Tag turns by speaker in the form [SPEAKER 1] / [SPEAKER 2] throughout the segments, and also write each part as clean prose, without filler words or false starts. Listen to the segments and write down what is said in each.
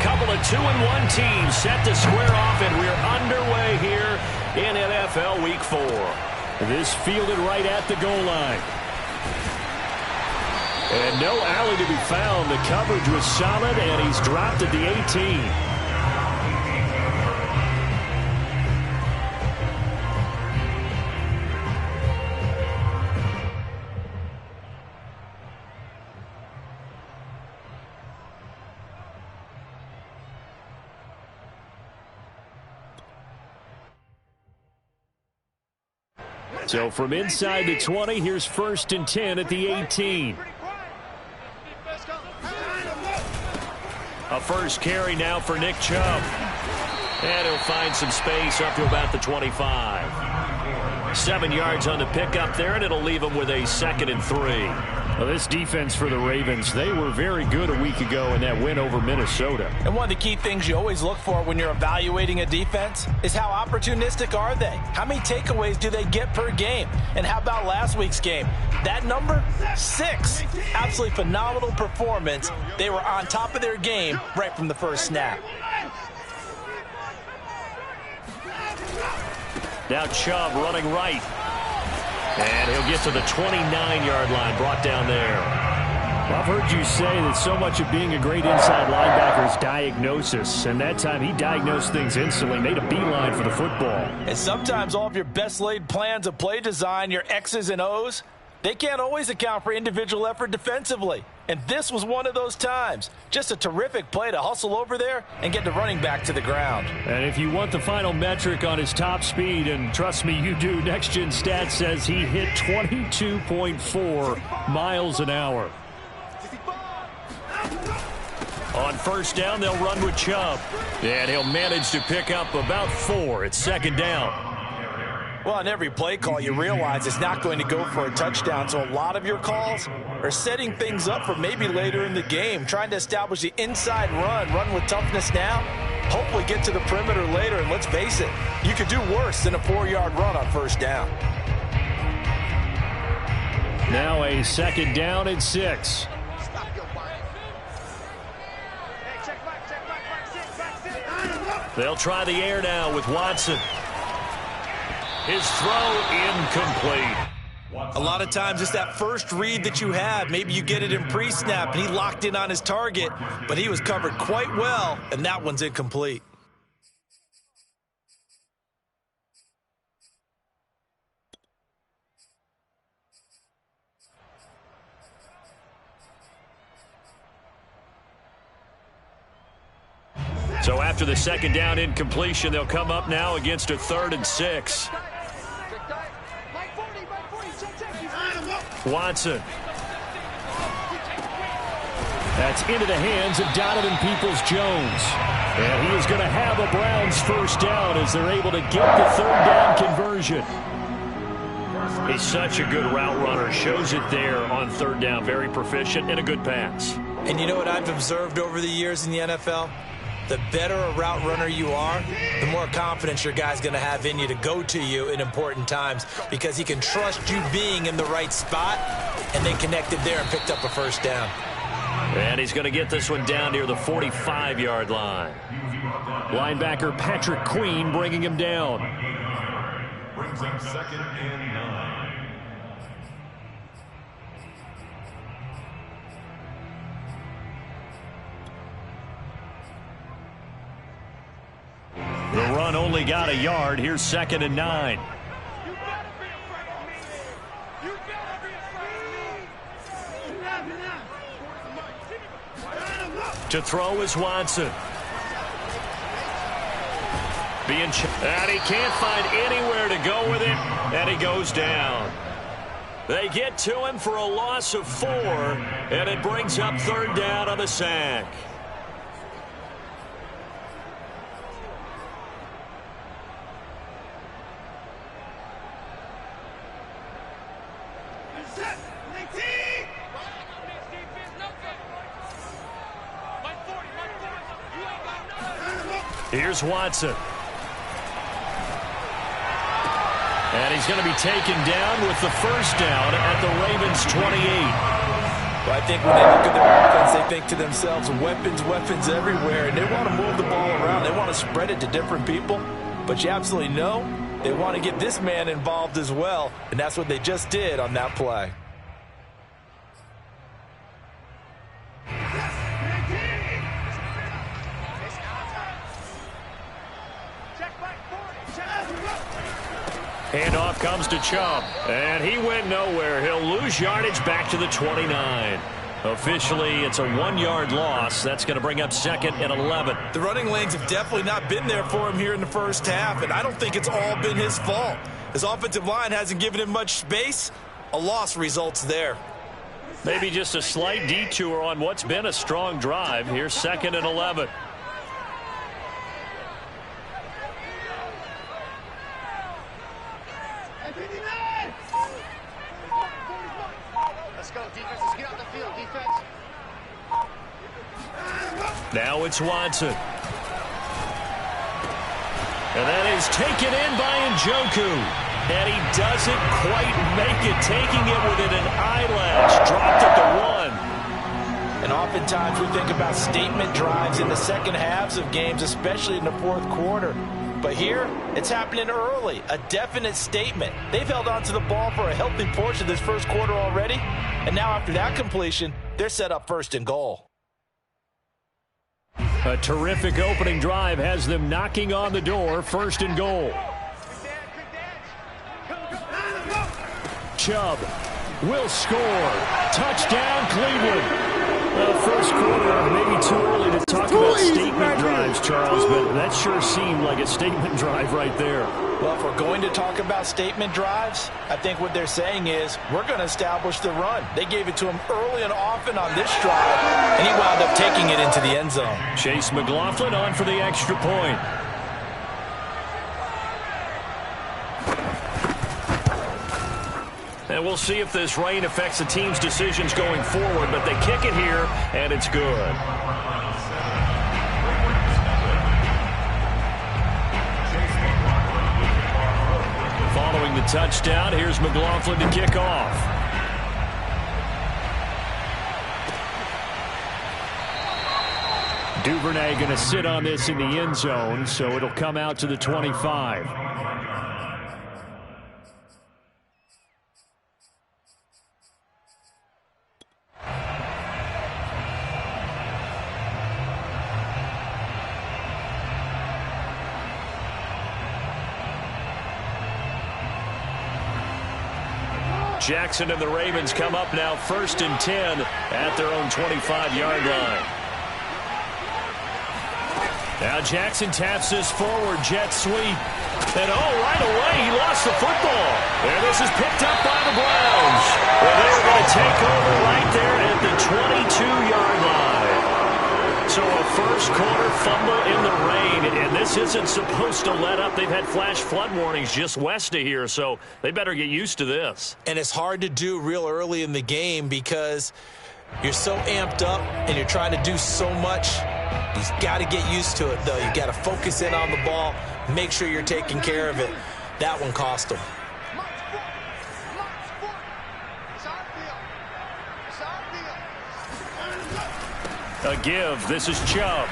[SPEAKER 1] couple of 2-1 teams set to square off, and we're underway here in NFL Week 4. This fielded right at the goal line. And no alley to be found. The coverage was solid, and he's dropped at the 18. So from inside the 20, here's 1st and 10 at the 18. A first carry now for Nick Chubb. And he'll find some space up to about the 25. 7 yards on the pickup there, and it'll leave him with a 2nd and 3. Well, this defense for the Ravens, they were very good a week ago in that win over Minnesota.
[SPEAKER 2] And one of the key things you always look for when you're evaluating a defense is how opportunistic are they? How many takeaways do they get per game? And how about last week's game? That number, 6. Absolutely phenomenal performance. They were on top of their game right from the first snap.
[SPEAKER 1] Now Chubb running right. And he'll get to the 29-yard line, brought down there. Well, I've heard you say that so much of being a great inside linebacker is diagnosis. And that time he diagnosed things instantly, made a beeline for the football.
[SPEAKER 2] And sometimes all of your best laid plans of play design, your X's and O's, they can't always account for individual effort defensively. And this was one of those times. Just a terrific play to hustle over there and get the running back to the ground.
[SPEAKER 1] And if you want the final metric on his top speed, and trust me, you do, Next Gen Stats says he hit 22.4 miles an hour. On first down, they'll run with Chubb. And he'll manage to pick up about 4. It's 2nd down.
[SPEAKER 2] Well, on every play call, you realize it's not going to go for a touchdown. So a lot of your calls are setting things up for maybe later in the game, trying to establish the inside run with toughness now, hopefully get to the perimeter later. And let's face it, you could do worse than a 4-yard run on first down.
[SPEAKER 1] Now a 2nd down and 6. They'll try the air now with Watson. His throw incomplete.
[SPEAKER 2] A lot of times it's that first read that you have. Maybe you get it in pre-snap, and he locked in on his target, but he was covered quite well, and that one's incomplete.
[SPEAKER 1] So after the 2nd down incompletion, they'll come up now against a 3rd and 6. Watson. That's into the hands of Donovan Peoples-Jones. And he is going to have a Browns first down as they're able to get the 3rd down conversion. He's such a good route runner. Shows it there on 3rd down. Very proficient and a good pass.
[SPEAKER 2] And you know what I've observed over the years in the NFL? The better a route runner you are, the more confidence your guy's going to have in you to go to you in important times, because he can trust you being in the right spot, and they connected there and picked up a first down.
[SPEAKER 1] And he's going to get this one down near the 45-yard line. Linebacker Patrick Queen bringing him down.
[SPEAKER 3] Brings him 2nd and 9.
[SPEAKER 1] The run only got a yard. Here's 2nd and 9. To throw is Watson. And he can't find anywhere to go with it, and he goes down. They get to him for a loss of 4, and it brings up 3rd down on the sack. Here's Watson. And he's going to be taken down with the first down at the Ravens' 28.
[SPEAKER 2] Well, I think when they look at their offense, they think to themselves, weapons, weapons everywhere, and they want to move the ball around. They want to spread it to different people, but you absolutely know they want to get this man involved as well, and that's what they just did on that play.
[SPEAKER 1] Handoff comes to Chubb, and he went nowhere. He'll lose yardage back to the 29. Officially, it's a 1-yard loss. That's going to bring up 2nd and 11.
[SPEAKER 2] The running lanes have definitely not been there for him here in the first half, and I don't think it's all been his fault. His offensive line hasn't given him much space. A loss results there.
[SPEAKER 1] Maybe just a slight detour on what's been a strong drive. Here's 2nd and 11.
[SPEAKER 4] Let's go, defense. Let's get out the field, defense.
[SPEAKER 1] Now it's Watson. And that is taken in by Njoku. And he doesn't quite make it, taking it within an eyelash. Dropped at the 1.
[SPEAKER 2] And oftentimes we think about statement drives in the second halves of games, especially in the fourth quarter. But here, it's happening early, a definite statement. They've held on to the ball for a healthy portion of this first quarter already, and now after that completion, they're set up 1st and goal.
[SPEAKER 1] A terrific opening drive has them knocking on the door, 1st and goal. Chubb will score. Touchdown, Cleveland. First quarter, maybe too early to talk about statement drives, Charles, but that sure seemed like a statement drive right there.
[SPEAKER 2] Well, if we're going to talk about statement drives, I think what they're saying is we're going to establish the run. They gave it to him early and often on this drive, and he wound up taking it into the end zone.
[SPEAKER 1] Chase McLaughlin on for the extra point. And we'll see if this rain affects the team's decisions going forward, but they kick it here, and it's good. Following the touchdown, here's McLaughlin to kick off. Duvernay going to sit on this in the end zone, so it'll come out to the 25. Jackson and the Ravens come up now 1st and 10 at their own 25-yard line. Now Jackson taps this forward jet sweep. And right away he lost the football. And this is picked up by the Browns. Well, they're going to take over right there at the 22-yard line. So a first quarter fumble in the rain, and this isn't supposed to let up. They've had flash flood warnings just west of here, so they better get used to this.
[SPEAKER 2] And it's hard to do real early in the game because you're so amped up and you're trying to do so much. You've got to get used to it, though. You've got to focus in on the ball, make sure you're taking care of it. That one cost them.
[SPEAKER 1] A give. This is Chubb.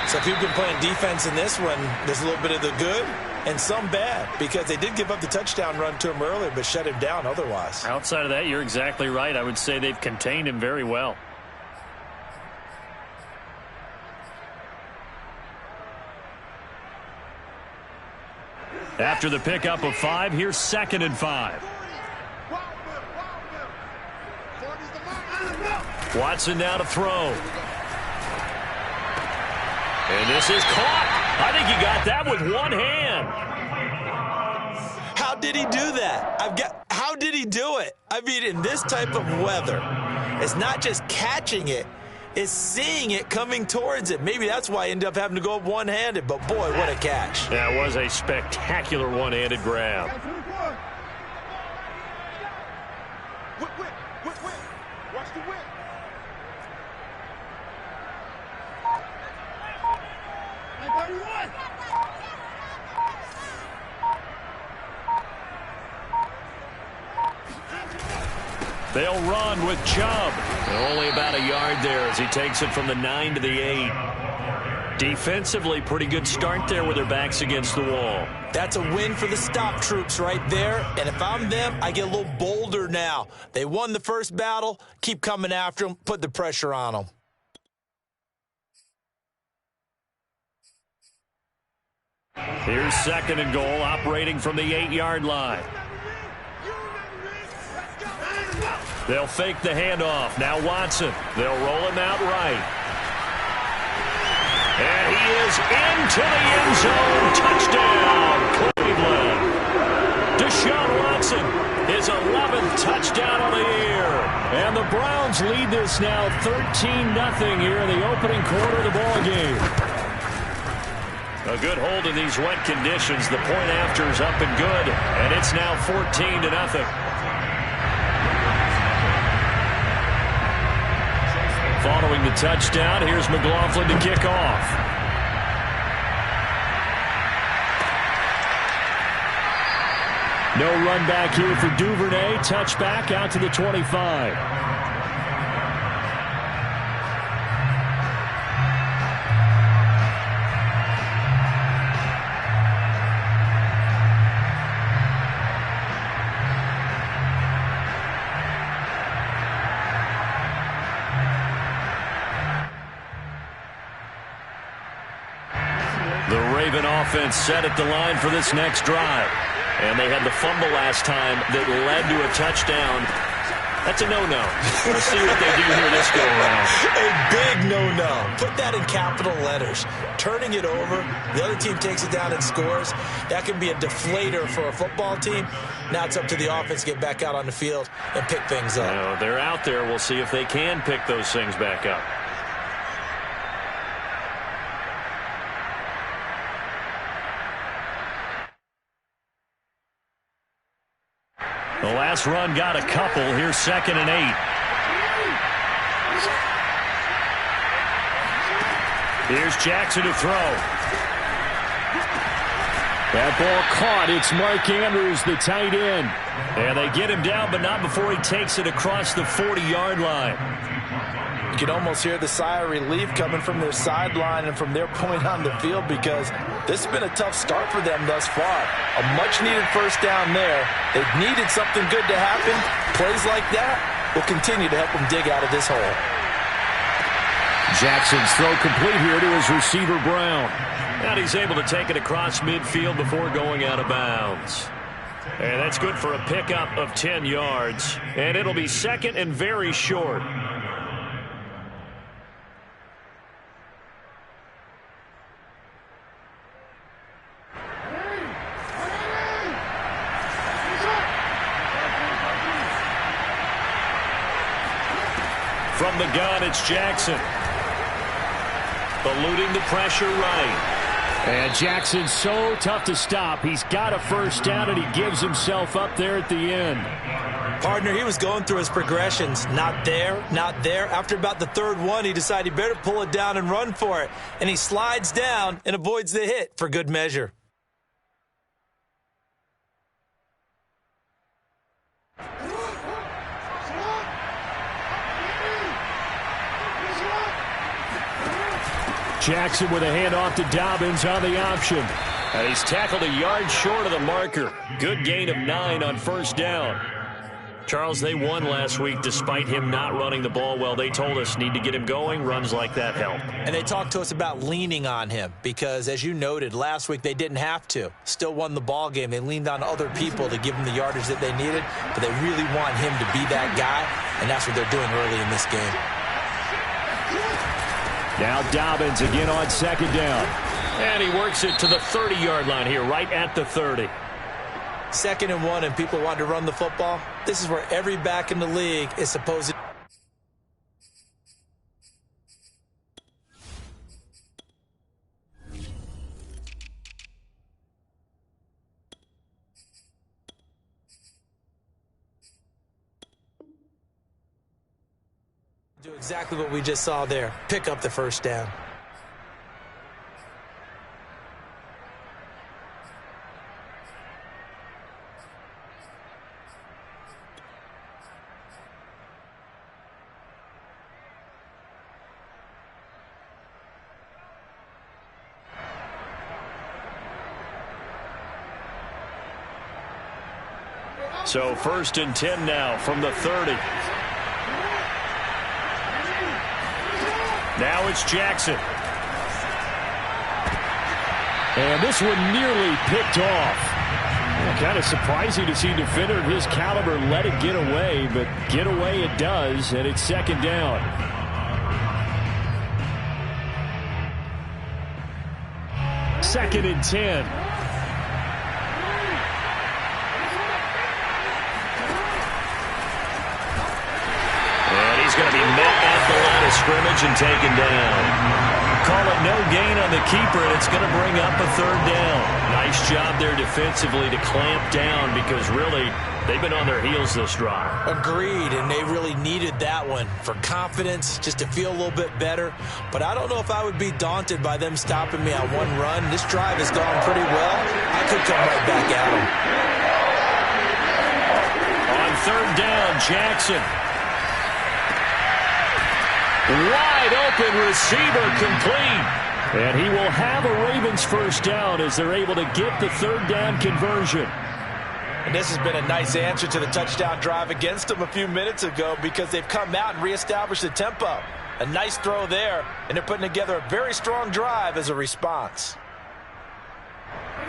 [SPEAKER 2] So if you've been playing defense in this one, there's a little bit of the good and some bad because they did give up the touchdown run to him earlier but shut him down otherwise.
[SPEAKER 1] Outside of that, you're exactly right. I would say they've contained him very well. After the pickup of 5, here's 2nd and 5. Watson now to throw. And this is caught. I think he got that with one hand.
[SPEAKER 2] How did he do that? How did he do it? I mean, in this type of weather, it's not just catching it, it's seeing it coming towards it. Maybe that's why I ended up having to go up one-handed, but boy, what a catch.
[SPEAKER 1] That was a spectacular one-handed grab.
[SPEAKER 4] Watch the whip.
[SPEAKER 1] They'll run with Chubb. Only about a yard there as he takes it from the 9 to the 8. Defensively, pretty good start there with their backs against the wall.
[SPEAKER 2] That's a win for the stop troops right there. And if I'm them, I get a little bolder now. They won the first battle. Keep coming after them. Put the pressure on them.
[SPEAKER 1] Here's 2nd and goal, operating from the 8-yard line. They'll fake the handoff. Now Watson. They'll roll him out right. And he is into the end zone. Touchdown, Cleveland. Deshaun Watson, his 11th touchdown of the year. And the Browns lead this now 13-0 here in the opening quarter of the ball game. A good hold in these wet conditions. The point after is up and good, and it's now 14-0. Following the touchdown, here's McLaughlin to kick off. No run back here for Duvernay. Touchback out to the 25. The Raven offense set at the line for this next drive. And they had the fumble last time that led to a touchdown. That's a no-no. We'll see what they do here this go-around.
[SPEAKER 2] A big no-no. Put that in capital letters. Turning it over, the other team takes it down and scores. That can be a deflator for a football team. Now it's up to the offense to get back out on the field and pick things up.
[SPEAKER 1] They're out there. We'll see if they can pick those things back up. The last run got a couple. Here's 2nd and 8. Here's Jackson to throw. That ball caught. It's Mark Andrews, the tight end. And they get him down, but not before he takes it across the 40-yard line.
[SPEAKER 2] You can almost hear the sigh of relief coming from their sideline and from their point on the field, because this has been a tough start for them thus far. A much-needed first down there. They've needed something good to happen. Plays like that will continue to help them dig out of this hole.
[SPEAKER 1] Jackson's throw complete here to his receiver, Brown. And he's able to take it across midfield before going out of bounds. And that's good for a pickup of 10 yards. And it'll be 2nd and very short. From the gun, it's Jackson. Eluding the pressure right. And Jackson's so tough to stop. He's got a first down, and he gives himself up there at the end.
[SPEAKER 2] Partner, he was going through his progressions. Not there, not there. After about the 3rd one, he decided he better pull it down and run for it. And he slides down and avoids the hit for good measure.
[SPEAKER 1] Jackson with a handoff to Dobbins on the option. And he's tackled a yard short of the marker. Good gain of 9 on first down. Charles, they won last week despite him not running the ball well. They told us need to get him going. Runs like that help.
[SPEAKER 2] And they talked to us about leaning on him because, as you noted, last week they didn't have to. Still won the ball game. They leaned on other people to give them the yardage that they needed, but they really want him to be that guy, and that's what they're doing early in this game.
[SPEAKER 1] Now Dobbins again on 2nd down. And he works it to the 30-yard line here, right at the 30.
[SPEAKER 2] 2nd and 1, and people want to run the football. This is where every back in the league is supposed to. Do exactly what we just saw there. Pick up the first down.
[SPEAKER 1] So 1st and 10 now from the 30. Now it's Jackson. And this one nearly picked off. Kind of surprising to see a defender of his caliber let it get away, but get away it does, and it's 2nd down. Second and 10. And he's going to be met at the line of scrimmage and taken down. Call it no gain on the keeper, and it's going to bring up a 3rd down. Nice job there defensively to clamp down because really they've been on their heels this drive.
[SPEAKER 2] Agreed, and they really needed that one for confidence, just to feel a little bit better. But I don't know if I would be daunted by them stopping me on one run. This drive has gone pretty well. I could come right back at them.
[SPEAKER 1] On 3rd down, Jackson. Wide open receiver complete. And he will have a Ravens 1st down as they're able to get the 3rd down conversion.
[SPEAKER 2] And this has been a nice answer to the touchdown drive against them a few minutes ago because they've come out and reestablished the tempo. A nice throw there, and they're putting together a very strong drive as a response.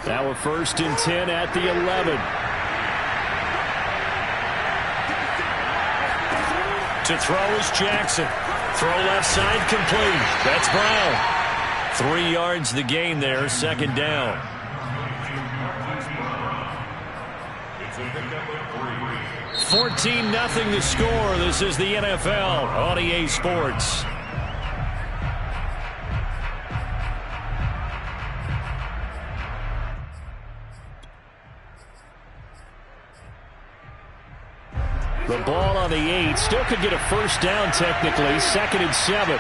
[SPEAKER 1] Now a 1st and 10 at the 11. To throw is Jackson. Throw left side complete. That's Brown. 3 yards the gain there, 2nd down.
[SPEAKER 3] It's a pickup of 3.
[SPEAKER 1] 14-0 the score. This is the NFL on EA Sports. The ball on the 8. Still could get a 1st down technically. 2nd and 7.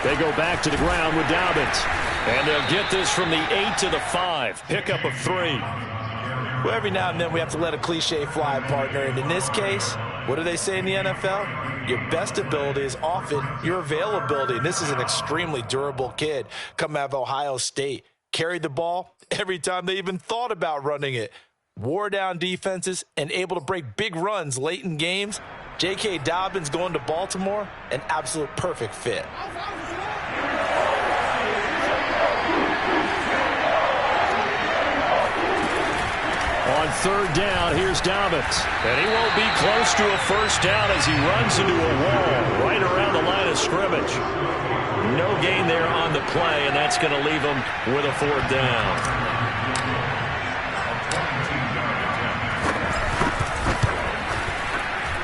[SPEAKER 1] They go back to the ground with Dobbins. And they'll get this from the 8 to the 5. Pickup of 3.
[SPEAKER 2] Well, every now and then we have to let a cliche fly, partner. And in this case, what do they say in the NFL? Your best ability is often your availability. And this is an extremely durable kid coming out of Ohio State. Carried the ball every time they even thought about running it. Wore down defenses and able to break big runs late in games. J.K. Dobbins going to Baltimore, an absolute perfect fit.
[SPEAKER 1] On 3rd down, here's Dobbins. And he won't be close to a 1st down as he runs into a wall right around the line of scrimmage. No gain there on the play, and that's going to leave him with a 4th down.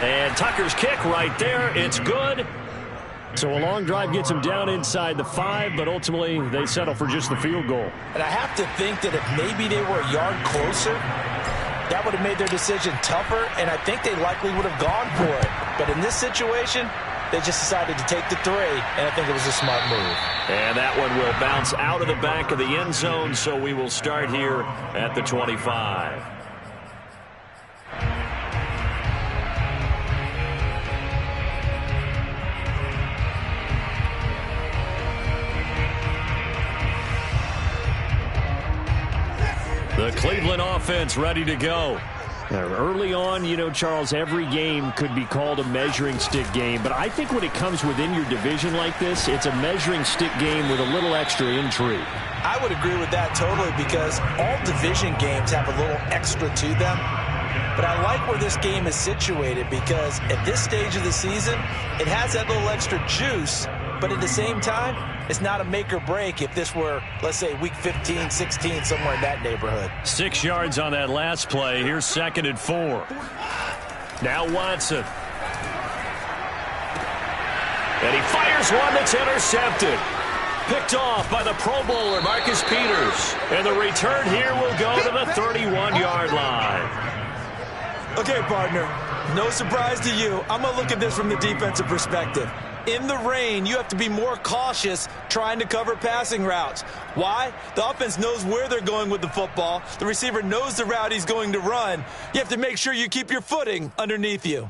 [SPEAKER 1] And Tucker's kick right there. It's good. So a long drive gets him down inside the 5, but ultimately they settle for just the field goal.
[SPEAKER 2] And I have to think that if maybe they were a yard closer, that would have made their decision tougher, and I think they likely would have gone for it. But in this situation, they just decided to take the 3, and I think it was a smart move.
[SPEAKER 1] And that one will bounce out of the back of the end zone, so we will start here at the 25. The Cleveland offense ready to go. Early on, you know, Charles, every game could be called a measuring stick game. But I think when it comes within your division like this, it's a measuring stick game with a little extra intrigue.
[SPEAKER 2] I would agree with that totally because all division games have a little extra to them. But I like where this game is situated because at this stage of the season, it has that little extra juice. But at the same time, it's not a make or break if this were, let's say, week 15, 16, somewhere in that neighborhood.
[SPEAKER 1] 6 yards on that last play. Here's 2nd and 4. Now Watson. And he fires one that's intercepted. Picked off by the Pro Bowler, Marcus Peters. And the return here will go to the 31-yard line.
[SPEAKER 2] Okay, partner, no surprise to you. I'm going to look at this from the defensive perspective. In the rain, you have to be more cautious trying to cover passing routes. Why? The offense knows where they're going with the football. The receiver knows the route he's going to run. You have to make sure you keep your footing underneath you.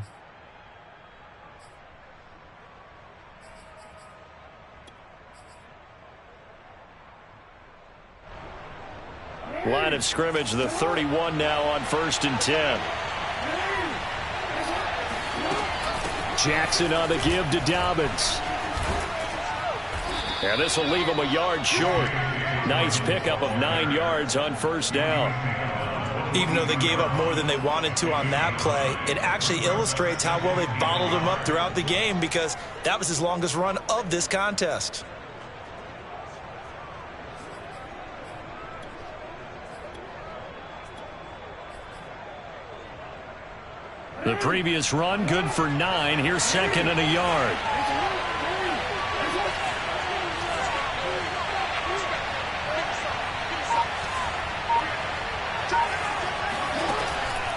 [SPEAKER 1] Line of scrimmage, the 31 now on 1st and 10. Jackson on the give to Dobbins. And this will leave him a yard short. Nice pickup of 9 yards on 1st down.
[SPEAKER 2] Even though they gave up more than they wanted to on that play, it actually illustrates how well they bottled him up throughout the game, because that was his longest run of this contest.
[SPEAKER 1] The previous run good for 9. Here's 2nd and a yard.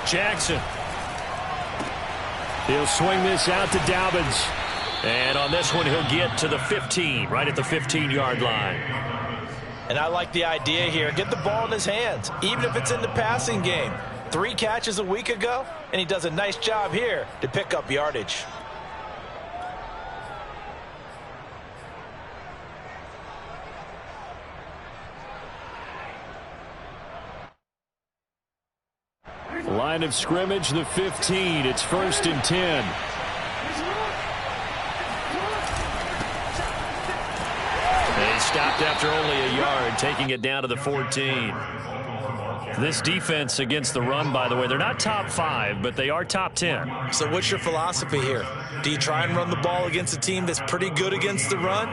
[SPEAKER 1] Jackson. He'll swing this out to Dobbins. And on this one, he'll get to the 15, right at the 15-yard line.
[SPEAKER 2] And I like the idea here. Get the ball in his hands, even if it's in the passing game. 3 catches a week ago, and he does a nice job here to pick up yardage.
[SPEAKER 1] Line of scrimmage, the 15. It's 1st and 10. They stopped after only a yard, taking it down to the 14. This defense against the run, by the way, they're not top 5, but they are top 10.
[SPEAKER 2] So what's your philosophy here? Do you try and run the ball against a team that's pretty good against the run?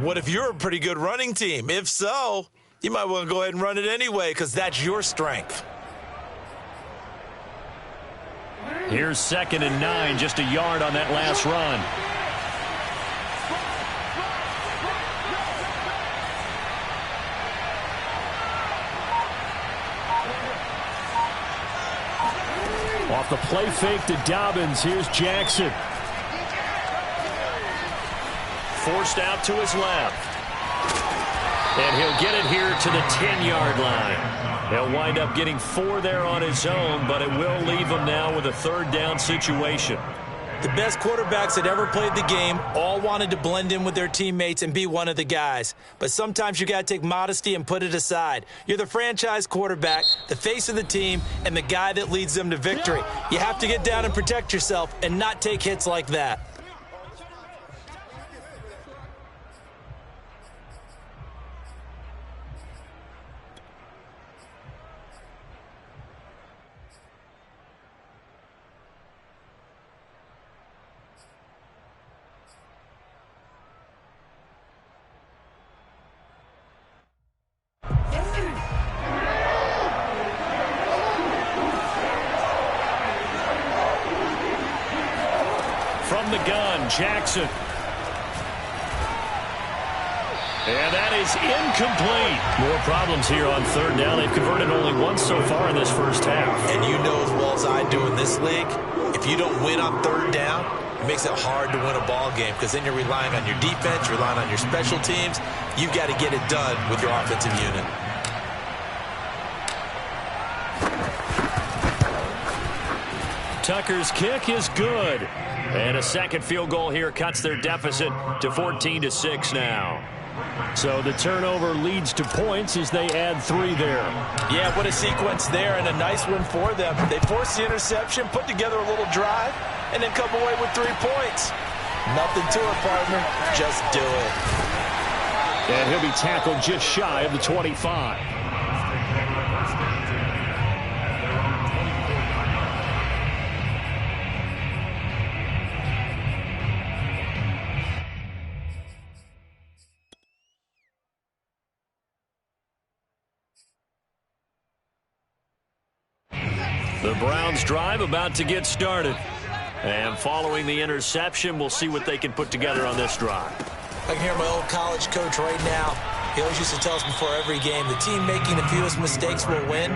[SPEAKER 2] What if you're a pretty good running team? If so, you might want to go ahead and run it anyway, because that's your strength.
[SPEAKER 1] Here's 2nd and 9, just a yard on that last run. Off the play fake to Dobbins, here's Jackson. Forced out to his left. And he'll get it here to the 10-yard line. He'll wind up getting 4 there on his own, but it will leave him now with a 3rd down situation.
[SPEAKER 2] The best quarterbacks that ever played the game all wanted to blend in with their teammates and be one of the guys. But sometimes you got to take modesty and put it aside. You're the franchise quarterback, the face of the team, and the guy that leads them to victory. You have to get down and protect yourself and not take hits like that.
[SPEAKER 1] From the gun, Jackson. And that is incomplete. More problems here on 3rd down. They've converted only once so far in this first half.
[SPEAKER 2] And you know as well as I do in this league, if you don't win on 3rd down, it makes it hard to win a ball game, because then you're relying on your defense, you're relying on your special teams. You've got to get it done with your offensive unit.
[SPEAKER 1] Tucker's kick is good. And a 2nd field goal here cuts their deficit to 14-6 now. So the turnover leads to points as they add 3 there.
[SPEAKER 2] Yeah, what a sequence there, and a nice one for them. They force the interception, put together a little drive, and then come away with 3 points. Nothing to it, partner. Just do it.
[SPEAKER 1] And he'll be tackled just shy of the 25. The Browns drive about to get started. And following the interception, we'll see what they can put together on this drive.
[SPEAKER 2] I can hear my old college coach right now. He always used to tell us before every game, the team making the fewest mistakes will win.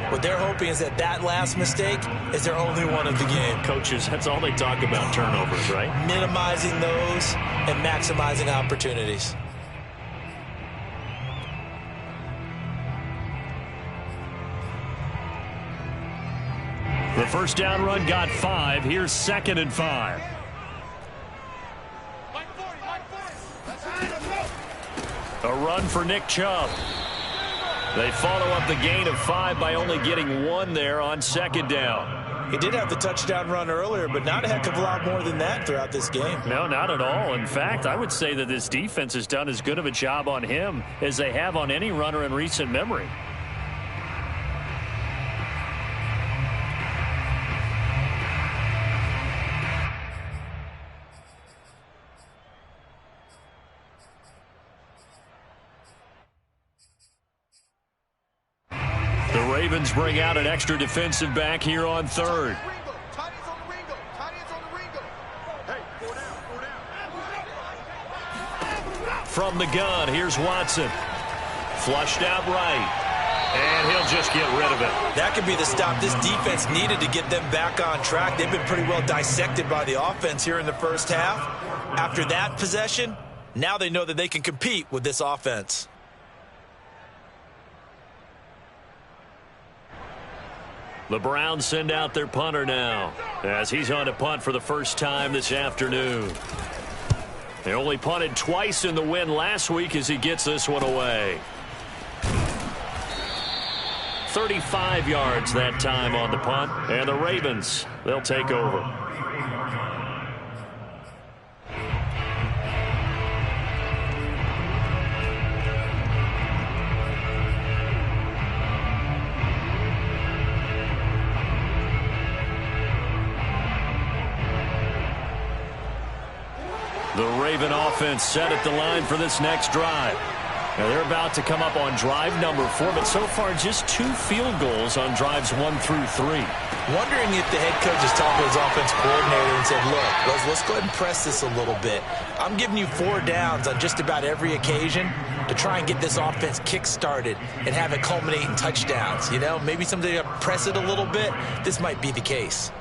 [SPEAKER 2] What they're hoping is that that last mistake is their only one of the game.
[SPEAKER 1] Coaches, that's all they talk about, turnovers, right?
[SPEAKER 2] Minimizing those and maximizing opportunities.
[SPEAKER 1] The first down run got 5. Here's 2nd and 5. A run for Nick Chubb. They follow up the gain of 5 by only getting 1 there on second down.
[SPEAKER 2] He did have the touchdown run earlier, but not a heck of a lot more than that throughout this game.
[SPEAKER 1] No, not at all. In fact, I would say that this defense has done as good of a job on him as they have on any runner in recent memory. The Ravens bring out an extra defensive back here on third. From the gun, here's Watson. Flushed out right. And he'll just get rid of it.
[SPEAKER 2] That could be the stop this defense needed to get them back on track. They've been pretty well dissected by the offense here in the first half. After that possession, now they know that they can compete with this offense.
[SPEAKER 1] The Browns send out their punter now as he's on to punt for the first time this afternoon. They only punted twice in the win last week as he gets this one away. 35 yards that time on the punt, and the Ravens, they'll take over. The Raven offense set at the line for this next drive. Now they're about to come up on drive number 4, but so far just 2 field goals on drives 1 through 3.
[SPEAKER 2] Wondering if the head coach is talking to his offense coordinator and said, look, let's go ahead and press this a little bit. I'm giving you 4 downs on just about every occasion to try and get this offense kick-started and have it culminate in touchdowns. You know, maybe somebody to press it a little bit. This might be the case.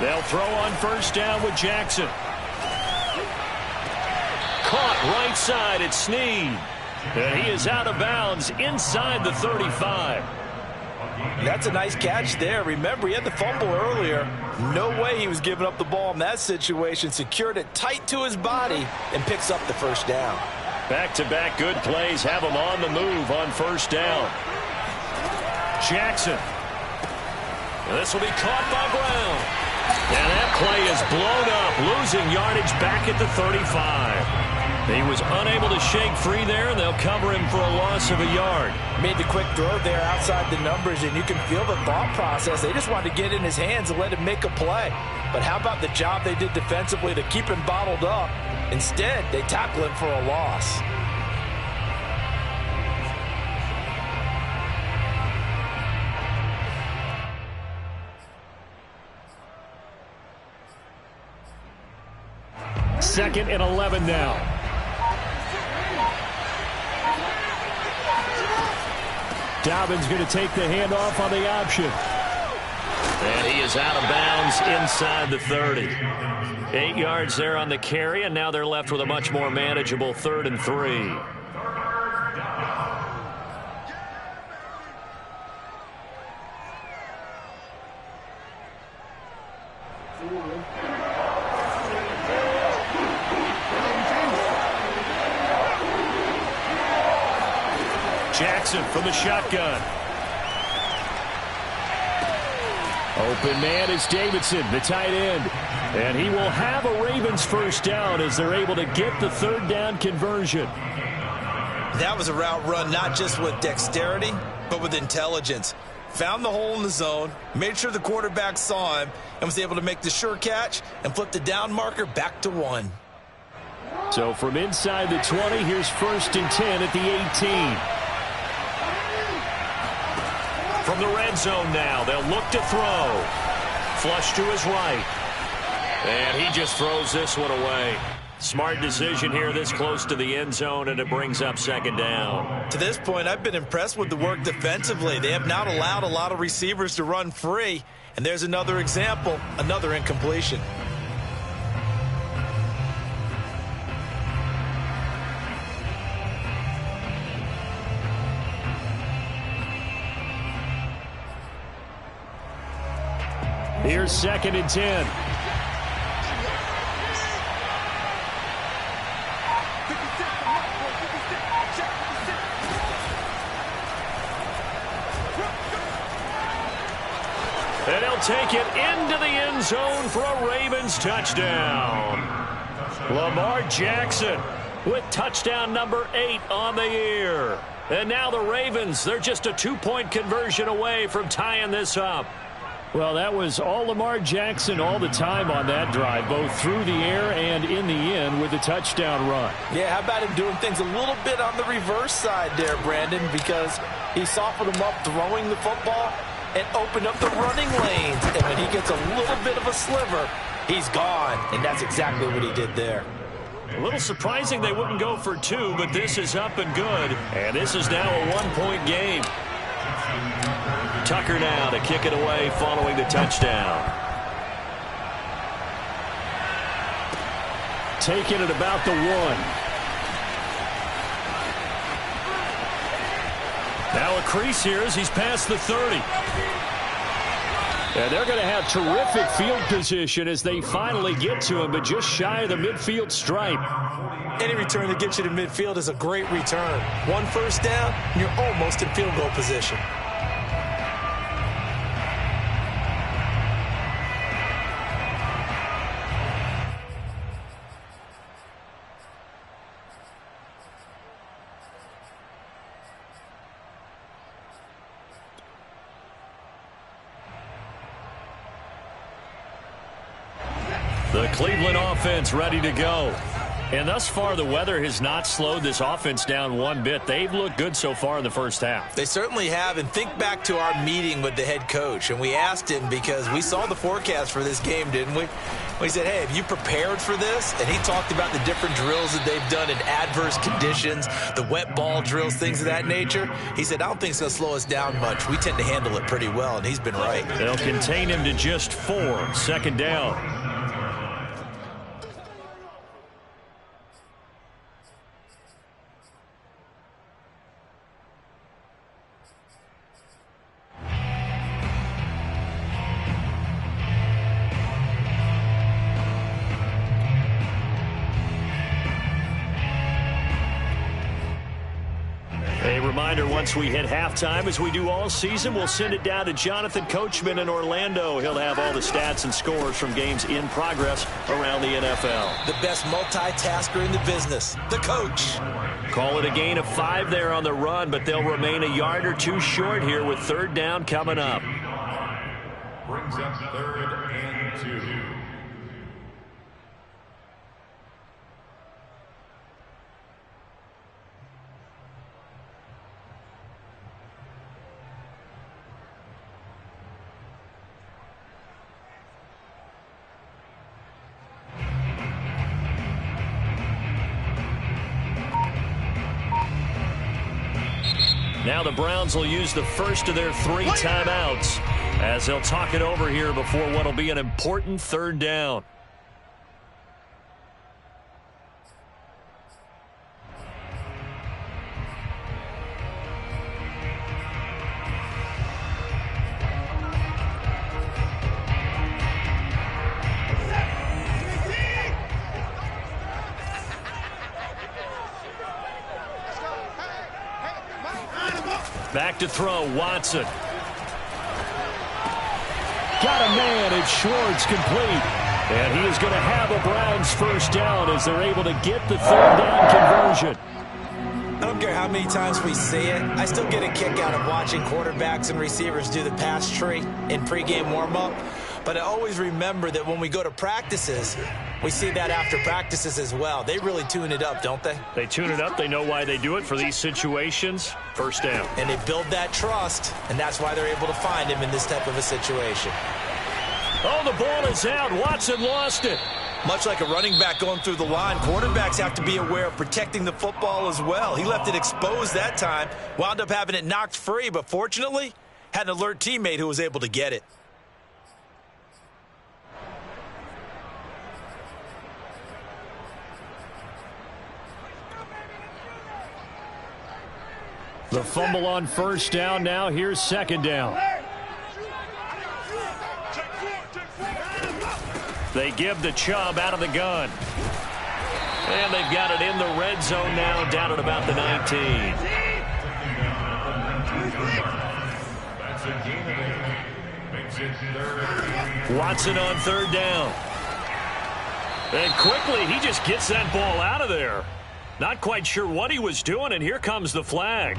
[SPEAKER 1] They'll throw on first down with Jackson. Caught right side at Snead. And he is out of bounds inside the 35.
[SPEAKER 2] That's a nice catch there. Remember, he had the fumble earlier. No way he was giving up the ball in that situation. Secured it tight to his body and picks up the first down.
[SPEAKER 1] Back-to-back good plays have him on the move on first down. Jackson. This will be caught by Brown. And that play is blown up, losing yardage back at the 35. He was unable to shake free there, and they'll cover him for a loss of a yard.
[SPEAKER 2] Made the quick throw there outside the numbers, and you can feel the thought process. They just wanted to get in his hands and let him make a play. But how about the job they did defensively to keep him bottled up? Instead, they tackle him for a loss.
[SPEAKER 1] Second and 11 now. Dobbins going to take the handoff on the option. And he is out of bounds inside the 30. 8 yards there on the carry, and now they're left with a much more manageable 3rd and 3. Jackson from the shotgun. Open man is Davidson, the tight end. And he will have a Ravens first down as they're able to get the 3rd down conversion.
[SPEAKER 2] That was a route run not just with dexterity, but with intelligence. Found the hole in the zone, made sure the quarterback saw him, and was able to make the sure catch and flip the down marker back to 1.
[SPEAKER 1] So from inside the 20, here's 1st and 10 at the 18. From the red zone now, they'll look to throw. Flush to his right. And he just throws this one away. Smart decision here this close to the end zone, and it brings up 2nd down.
[SPEAKER 2] To this point, I've been impressed with the work defensively. They have not allowed a lot of receivers to run free. And there's another example, another incompletion.
[SPEAKER 1] Here's 2nd and 10. And he'll take it into the end zone for a Ravens touchdown. Lamar Jackson with touchdown number 8 on the year. And now the Ravens, they're just a 2-point conversion away from tying this up. Well, that was all Lamar Jackson all the time on that drive, both through the air and in the end with a touchdown run.
[SPEAKER 2] Yeah, how about him doing things a little bit on the reverse side there, Brandon, because he softened him up throwing the football and opened up the running lanes. And when he gets a little bit of a sliver, he's gone. And that's exactly what he did there.
[SPEAKER 1] A little surprising they wouldn't go for 2, but this is up and good. And this is now a 1-point game. Tucker now to kick it away following the touchdown. Taking it about the 1. Now a crease here as he's past the 30. And they're going to have terrific field position as they finally get to him, but just shy of the midfield stripe.
[SPEAKER 2] Any return that gets you to midfield is a great return. 1 first down, and you're almost in field goal position.
[SPEAKER 1] The Cleveland offense ready to go. And thus far, the weather has not slowed this offense down one bit. They've looked good so far in the first half.
[SPEAKER 2] They certainly have. And think back to our meeting with the head coach. And we asked him because we saw the forecast for this game, didn't we? We said, hey, have you prepared for this? And he talked about the different drills that they've done in adverse conditions, the wet ball drills, things of that nature. He said, I don't think it's going to slow us down much. We tend to handle it pretty well, and he's been right.
[SPEAKER 1] They'll contain him to just 4. 2nd down. Once we hit halftime, as we do all season, we'll send it down to Jonathan Coachman in Orlando. He'll have all the stats and scores from games in progress around the NFL.
[SPEAKER 2] The best multitasker in the business, the coach.
[SPEAKER 1] Call it a gain of 5 there on the run, but they'll remain a yard or 2 short here with 3rd down coming up.
[SPEAKER 3] Brings up 3rd and 2.
[SPEAKER 1] Now the Browns will use the first of their 3 timeouts as they'll talk it over here before what will be an important 3rd down. Back to throw, Watson. Got a man, it's Schwartz, complete. And he is going to have a Browns first down as they're able to get the 3rd down conversion.
[SPEAKER 2] I don't care how many times we see it. I still get a kick out of watching quarterbacks and receivers do the pass tree in pregame warm-up. But I always remember that when we go to practices, we see that after practices as well. They really tune it up, don't they?
[SPEAKER 1] They tune it up. They know why they do it for these situations. First down.
[SPEAKER 2] And they build that trust, and that's why they're able to find him in this type of a situation.
[SPEAKER 1] Oh, the ball is out. Watson lost it.
[SPEAKER 2] Much like a running back going through the line, quarterbacks have to be aware of protecting the football as well. He left it exposed that time, wound up having it knocked free, but fortunately, had an alert teammate who was able to get it.
[SPEAKER 1] The fumble on first down. Now here's 2nd down. They give the Chubb out of the gun. And they've got it in the red zone now, down at about the 19. Watson on third down. And quickly, he just gets that ball out of there. Not quite sure what he was doing, and here comes the flag.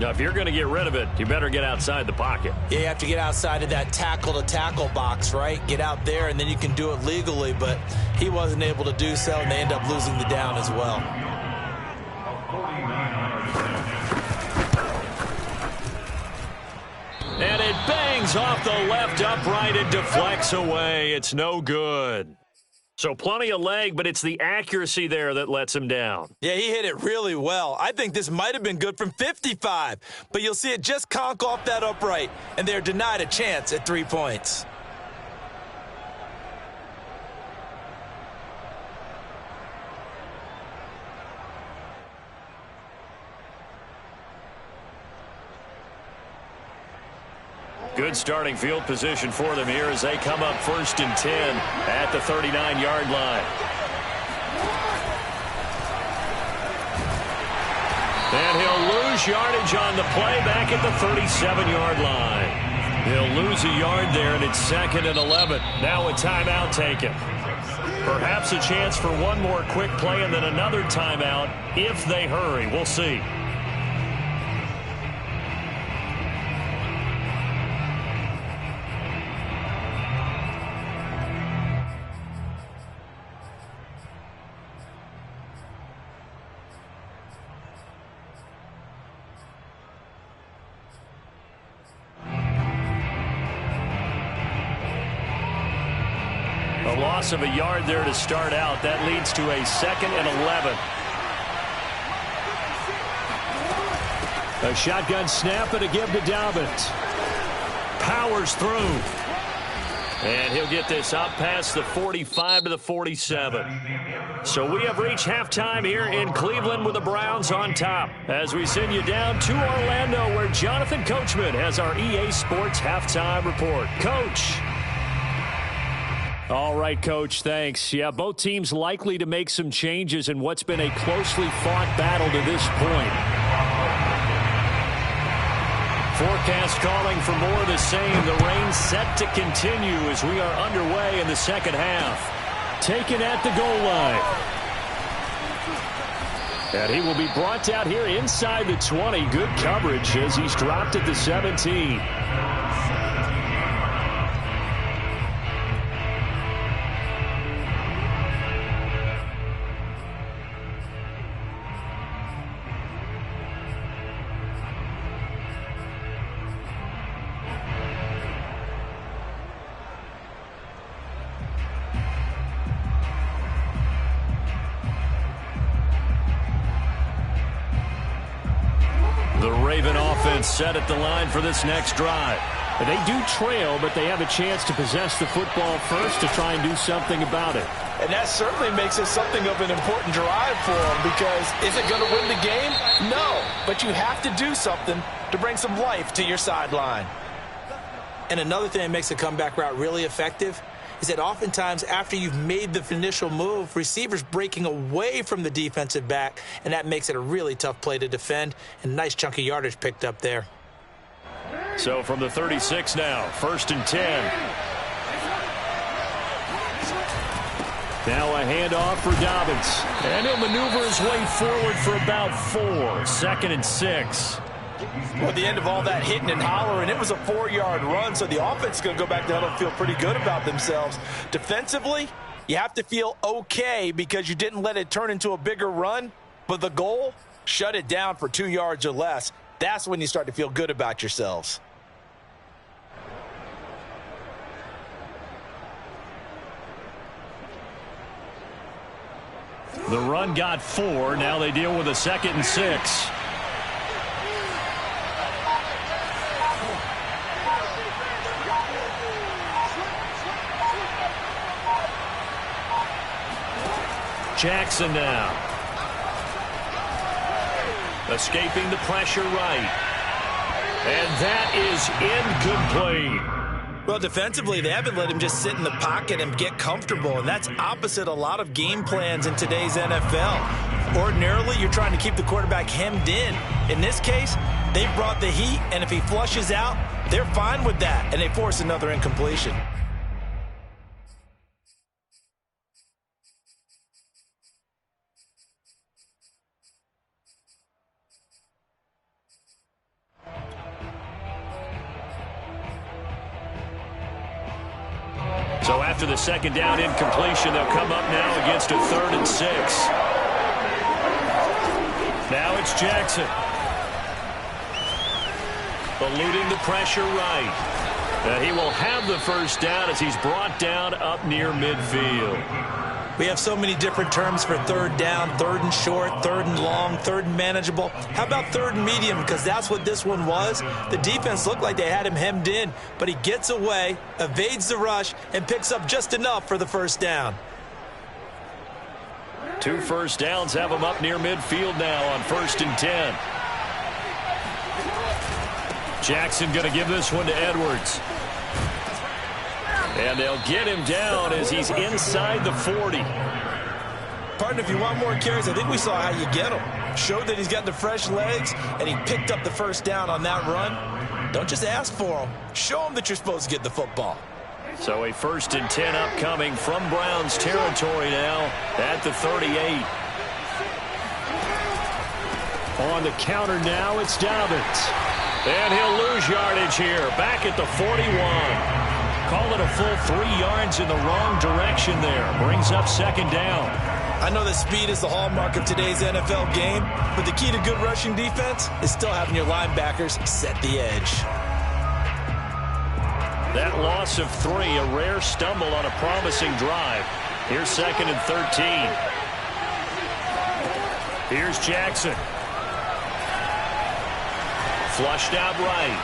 [SPEAKER 1] Now, if you're going to get rid of it, you better get outside the pocket.
[SPEAKER 2] Yeah, you have to get outside of that tackle-to-tackle box, right? Get out there, and then you can do it legally, but he wasn't able to do so, and they end up losing the down as well.
[SPEAKER 1] And it bangs off the left upright and deflects away. It's no good. So plenty of leg, but it's the accuracy there that lets him down.
[SPEAKER 2] Yeah, he hit it really well. I think this might have been good from 55, but you'll see it just conk off that upright, and they're denied a chance at 3 points.
[SPEAKER 1] Good starting field position for them here as they come up 1st and 10 at the 39-yard line. And he'll lose yardage on the play back at the 37-yard line. He'll lose a yard there, and it's 2nd and 11. Now a timeout taken. Perhaps a chance for one more quick play and then another timeout if they hurry. We'll see. A loss of a yard there to start out. That leads to a 2nd and 11. A shotgun snap and a give to Dobbins. Powers through. And he'll get this up past the 45 to the 47. So we have reached halftime here in Cleveland with the Browns on top. As we send you down to Orlando where Jonathan Coachman has our EA Sports halftime report. Coach. All right, Coach, thanks. Yeah, both teams likely to make some changes in what's been a closely fought battle to this point. Forecast calling for more of the same. The rain set to continue as we are underway in the second half. Taken at the goal line. And he will be brought down here inside the 20. Good coverage as he's dropped at the 17. Set at the line for this next drive. They do trail, but they have a chance to possess the football first to try and do something about it.
[SPEAKER 2] And that certainly makes it something of an important drive for them because is it going to win the game? No, but you have to do something to bring some life to your sideline. And another thing that makes a comeback route really effective is that oftentimes after you've made the initial move, receivers breaking away from the defensive back, and that makes it a really tough play to defend, and nice chunk of yardage picked up there.
[SPEAKER 1] So from the 36 now, 1st and 10. Now a handoff for Dobbins, and he'll maneuver his way forward for about 4, 2nd and 6.
[SPEAKER 2] Well, at the end of all that hitting and hollering, it was a 4-yard run, so the offense is going to go back down and feel pretty good about themselves. Defensively, you have to feel okay because you didn't let it turn into a bigger run, but the goal, shut it down for 2 yards or less. That's when you start to feel good about yourselves.
[SPEAKER 1] The run got 4. Now they deal with a 2nd and 6. Jackson now. Escaping the pressure right. And that is incomplete.
[SPEAKER 2] Well, defensively, they haven't let him just sit in the pocket and get comfortable, and that's opposite a lot of game plans in today's NFL. Ordinarily, you're trying to keep the quarterback hemmed in. In this case, they brought the heat, and if he flushes out, they're fine with that, and they force another incompletion.
[SPEAKER 1] So after the second down incompletion, they'll come up now against a 3rd and 6. Now it's Jackson. Eluding the pressure right. He will have the first down as he's brought down up near midfield.
[SPEAKER 2] We have so many different terms for 3rd down, 3rd and short, 3rd and long, 3rd and manageable. How about 3rd and medium? Because that's what this one was. The defense looked like they had him hemmed in, but he gets away, evades the rush, and picks up just enough for the first down.
[SPEAKER 1] 2 first downs have him up near midfield now on 1st and 10. Jackson going to give this one to Edwards. And they'll get him down as he's inside the 40.
[SPEAKER 2] Partner, if you want more carries, I think we saw how you get him. Showed that he's got the fresh legs, and he picked up the first down on that run. Don't just ask for him. Show him that you're supposed to get the football.
[SPEAKER 1] So a 1st and 10 upcoming from Browns territory now at the 38. On the counter now, it's Dobbins. And he'll lose yardage here, back at the 41. Call it a full 3 yards in the wrong direction there. Brings up 2nd down.
[SPEAKER 2] I know that speed is the hallmark of today's NFL game, but the key to good rushing defense is still having your linebackers set the edge.
[SPEAKER 1] That loss of 3, a rare stumble on a promising drive. Here's 2nd and 13. Here's Jackson. Flushed out right.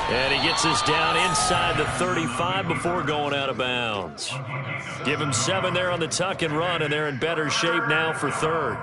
[SPEAKER 1] And he gets us down inside the 35 before going out of bounds. Give him 7 there on the tuck and run, and they're in better shape now for 3rd.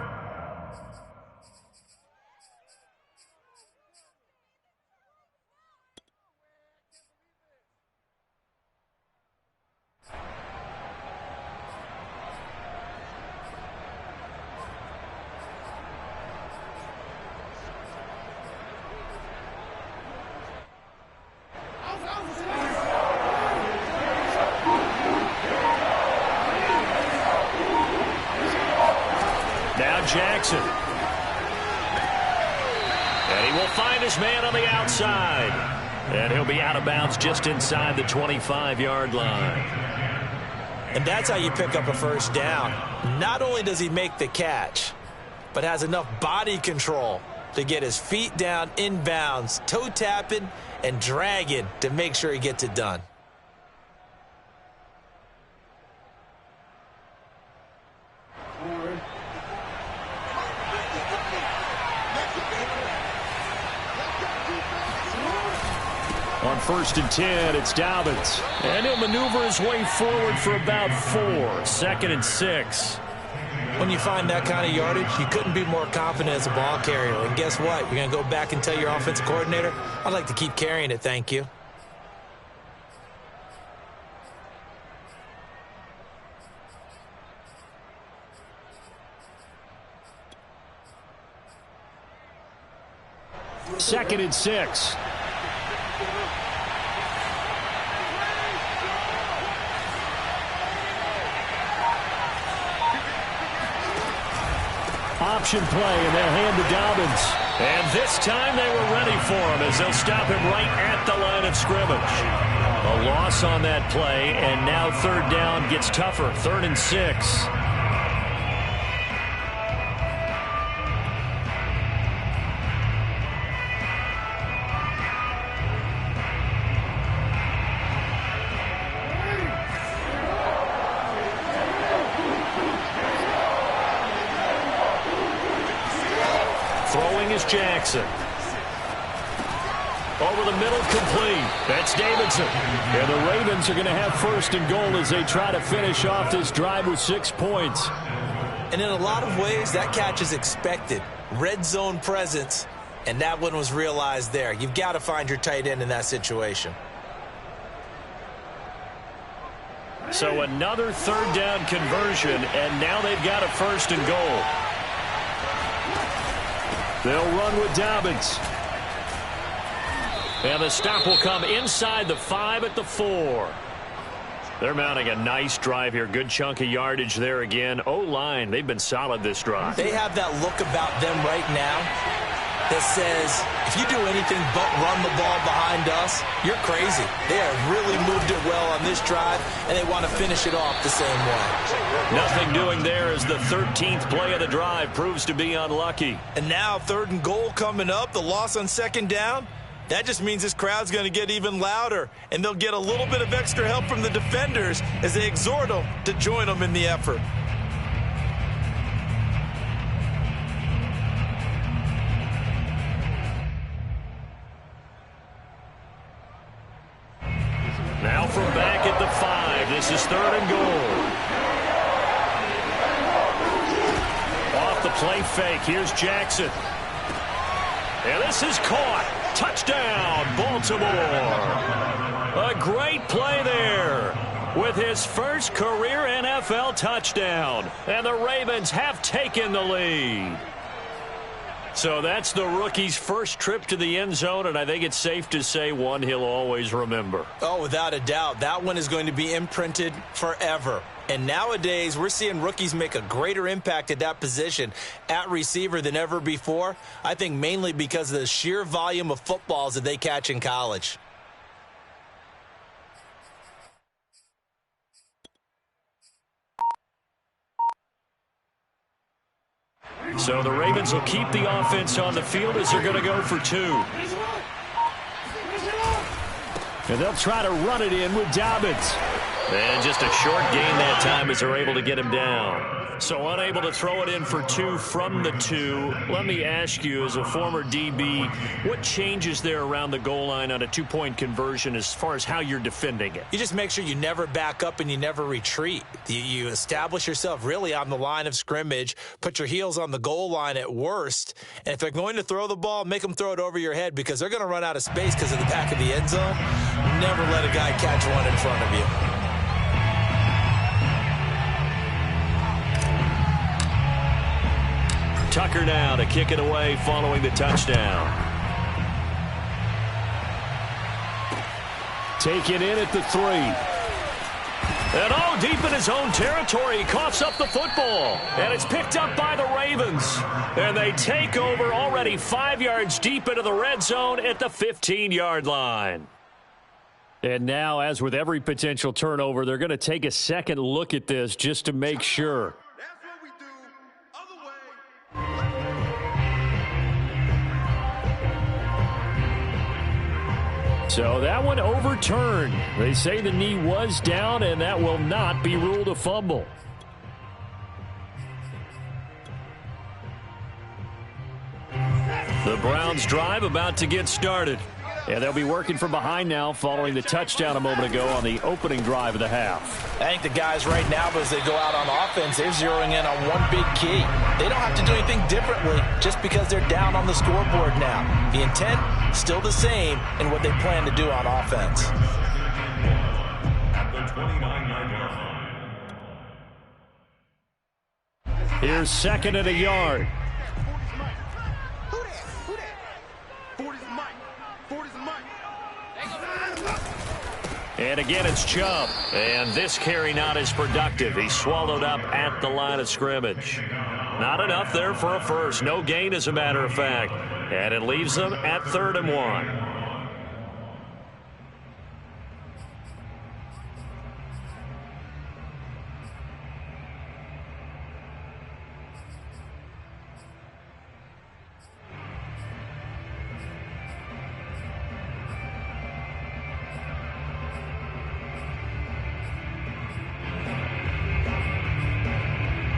[SPEAKER 1] Jackson. And he will find his man on the outside. And he'll be out of bounds just inside the 25-yard line.
[SPEAKER 2] And that's how you pick up a first down. Not only does he make the catch, but has enough body control to get his feet down inbounds, toe tapping and dragging to make sure he gets it done.
[SPEAKER 1] On 1st and 10, it's Dobbins. And he'll maneuver his way forward for about 4. 2nd and 6.
[SPEAKER 2] When you find that kind of yardage, you couldn't be more confident as a ball carrier. And guess what? You're going to go back and tell your offensive coordinator, I'd like to keep carrying it, thank you.
[SPEAKER 1] Second and 6. Option play, and they'll hand to Dobbins. And this time they were ready for him as they'll stop him right at the line of scrimmage. A loss on that play, and now 3rd down gets tougher. 3rd and 6. Throwing is Jackson. Over the middle, complete. That's Davidson. And the Ravens are going to have 1st and goal as they try to finish off this drive with 6 points.
[SPEAKER 2] And in a lot of ways, that catch is expected. Red zone presence, and that one was realized there. You've got to find your tight end in that situation.
[SPEAKER 1] So another third down conversion, and now they've got a 1st and goal. They'll run with Dobbins. And the stop will come inside the 5 at the 4. They're mounting a nice drive here. Good chunk of yardage there again. O-line, they've been solid this drive.
[SPEAKER 2] They have that look about them right now that says, if you do anything but run the ball behind us, you're crazy. They have really moved it well on this drive, and they want to finish it off the same way.
[SPEAKER 1] Nothing doing there as the 13th play of the drive proves to be unlucky.
[SPEAKER 2] And now 3rd and goal coming up, the loss on 2nd down. That just means this crowd's going to get even louder, and they'll get a little bit of extra help from the defenders as they exhort them to join them in the effort.
[SPEAKER 1] Now from back at the 5, this is 3rd and goal. Off the play fake, here's Jackson. And this is caught. Touchdown, Baltimore. A great play there with his first career NFL touchdown. And the Ravens have taken the lead. So that's the rookie's first trip to the end zone, and I think it's safe to say one he'll always remember.
[SPEAKER 2] Oh, without a doubt. That one is going to be imprinted forever. And nowadays, we're seeing rookies make a greater impact at that position at receiver than ever before. I think mainly because of the sheer volume of footballs that they catch in college.
[SPEAKER 1] So the Ravens will keep the offense on the field as they're going to go for 2. And they'll try to run it in with Dobbins. And just a short gain that time as they're able to get him down. So unable to throw it in for 2 from the 2. Let me ask you, as a former DB, what changes there around the goal line on a 2-point conversion as far as how you're defending it?
[SPEAKER 2] You just make sure you never back up and you never retreat. You establish yourself really on the line of scrimmage, put your heels on the goal line at worst, and if they're going to throw the ball, make them throw it over your head because they're going to run out of space because of the back of the end zone. Never let a guy catch one in front of you.
[SPEAKER 1] Tucker now to kick it away following the touchdown. Taken in at the 3. And deep in his own territory, he coughs up the football. And it's picked up by the Ravens. And they take over already 5 yards deep into the red zone at the 15-yard line. And now, as with every potential turnover, they're going to take a second look at this just to make sure. So that one overturned. They say the knee was down, and that will not be ruled a fumble. The Browns' drive about to get started. And they'll be working from behind now following the touchdown a moment ago on the opening drive of the half.
[SPEAKER 2] I think the guys right now, as they go out on offense, they're zeroing in on one big key. They don't have to do anything differently just because they're down on the scoreboard now. The intent, still the same in what they plan to do on offense.
[SPEAKER 3] At the 29-yard line.
[SPEAKER 1] Here's 2nd and a yard. And again, it's Chubb. And this carry not as productive. He's swallowed up at the line of scrimmage. Not enough there for a first. No gain, as a matter of fact. And it leaves them at 3rd and 1.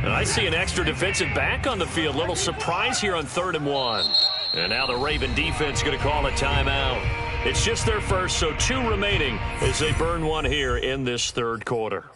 [SPEAKER 1] And I see an extra defensive back on the field. Little surprise here on 3rd and 1. And now the Raven defense going to call a timeout. It's just their first, so 2 remaining as they burn one here in this 3rd quarter.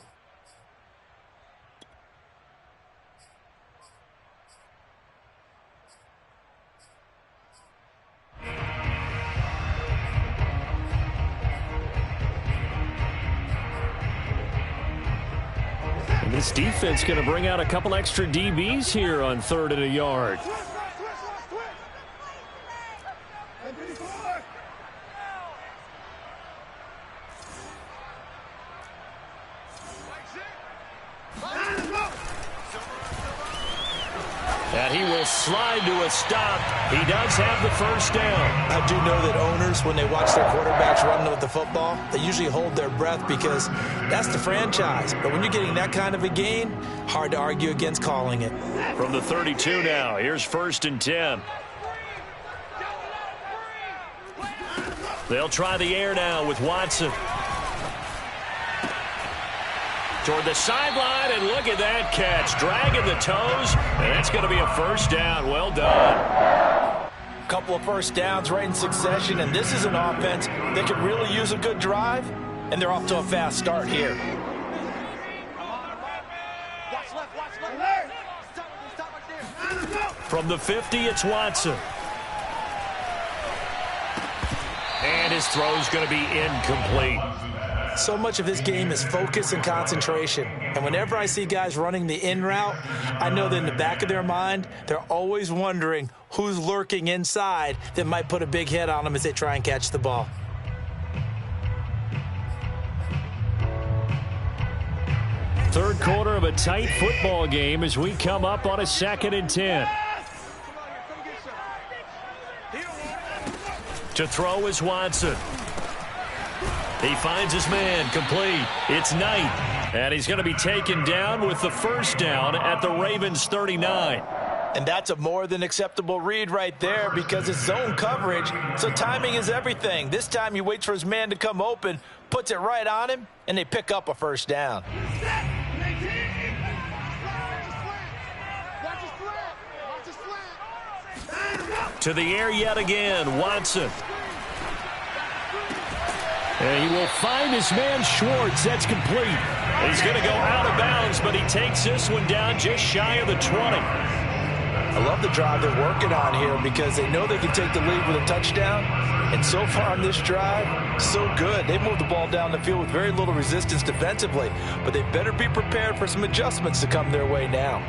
[SPEAKER 1] This defense going to bring out a couple extra DBs here on 3rd and a yard. And he will slide to a stop. He does have the first down.
[SPEAKER 2] I do know that owners, when they watch their quarterbacks running with the football, they usually hold their breath because that's the franchise. But when you're getting that kind of a gain, hard to argue against calling it.
[SPEAKER 1] From the 32 now, here's 1st and 10. They'll try the air now with Watson. Toward the sideline, and look at that catch. Dragging the toes, and that's going to be a first down. Well done.
[SPEAKER 2] A couple of first downs right in succession, and this is an offense that could really use a good drive, and they're off to a fast start here.
[SPEAKER 1] From the 50, it's Watson. And his throw's going to be incomplete.
[SPEAKER 2] So much of this game is focus and concentration. And whenever I see guys running the in route, I know that in the back of their mind, they're always wondering who's lurking inside that might put a big hit on them as they try and catch the ball.
[SPEAKER 1] Third quarter of a tight football game as we come up on a 2nd and 10. To throw is Watson. He finds his man, complete. It's Knight, and he's going to be taken down with the first down at the Ravens' 39.
[SPEAKER 2] And that's a more than acceptable read right there because it's zone coverage, so timing is everything. This time he waits for his man to come open, puts it right on him, and they pick up a first down.
[SPEAKER 1] To the air yet again, Watson. And he will find his man Schwartz. That's complete. He's going to go out of bounds, but he takes this one down just shy of the 20.
[SPEAKER 2] I love the drive they're working on here because they know they can take the lead with a touchdown. And so far on this drive, so good. They moved the ball down the field with very little resistance defensively, but they better be prepared for some adjustments to come their way now.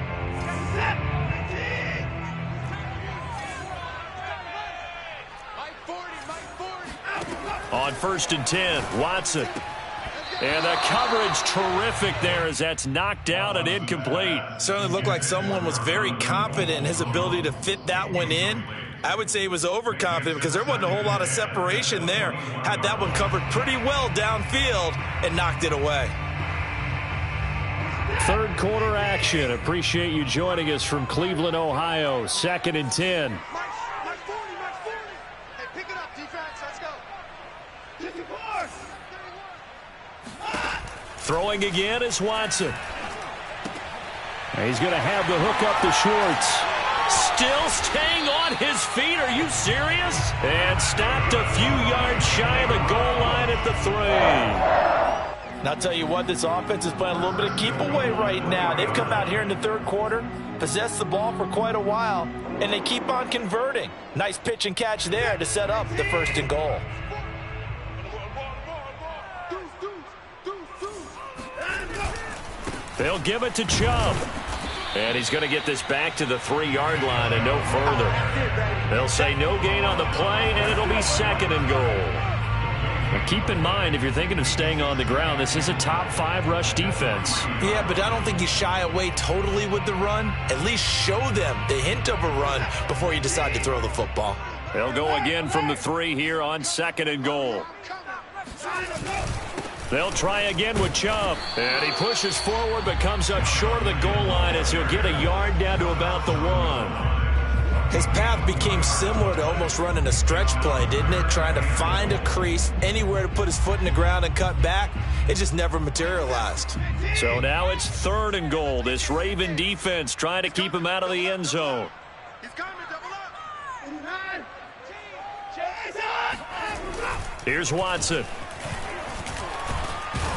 [SPEAKER 1] On 1st and 10, Watson. And the coverage terrific there as that's knocked down and incomplete.
[SPEAKER 2] Certainly looked like someone was very confident in his ability to fit that one in. I would say he was overconfident because there wasn't a whole lot of separation there. Had that one covered pretty well downfield and knocked it away.
[SPEAKER 1] Third quarter action. Appreciate you joining us from Cleveland, Ohio. 2nd and 10. Throwing again is Watson. He's going to have the hook up to Schwartz. Still staying on his feet. Are you serious? And stopped a few yards shy of the goal line at the 3.
[SPEAKER 2] And I'll tell you what, this offense is playing a little bit of keep away right now. They've come out here in the third quarter, possessed the ball for quite a while, and they keep on converting. Nice pitch and catch there to set up the 1st and goal.
[SPEAKER 1] They'll give it to Chubb. And he's going to get this back to the 3-yard line and no further. They'll say no gain on the play, and it'll be 2nd and goal. Now keep in mind, if you're thinking of staying on the ground, this is a top 5 rush defense.
[SPEAKER 2] Yeah, but I don't think you shy away totally with the run. At least show them the hint of a run before you decide to throw the football.
[SPEAKER 1] They'll go again from the 3 here on 2nd and goal. They'll try again with Chubb. And he pushes forward but comes up short of the goal line as he'll get a yard down to about the 1.
[SPEAKER 2] His path became similar to almost running a stretch play, didn't it? Trying to find a crease, anywhere to put his foot in the ground and cut back. It just never materialized.
[SPEAKER 1] So now it's 3rd and goal. This Raven defense trying to keep him out of the end zone. Here's Watson.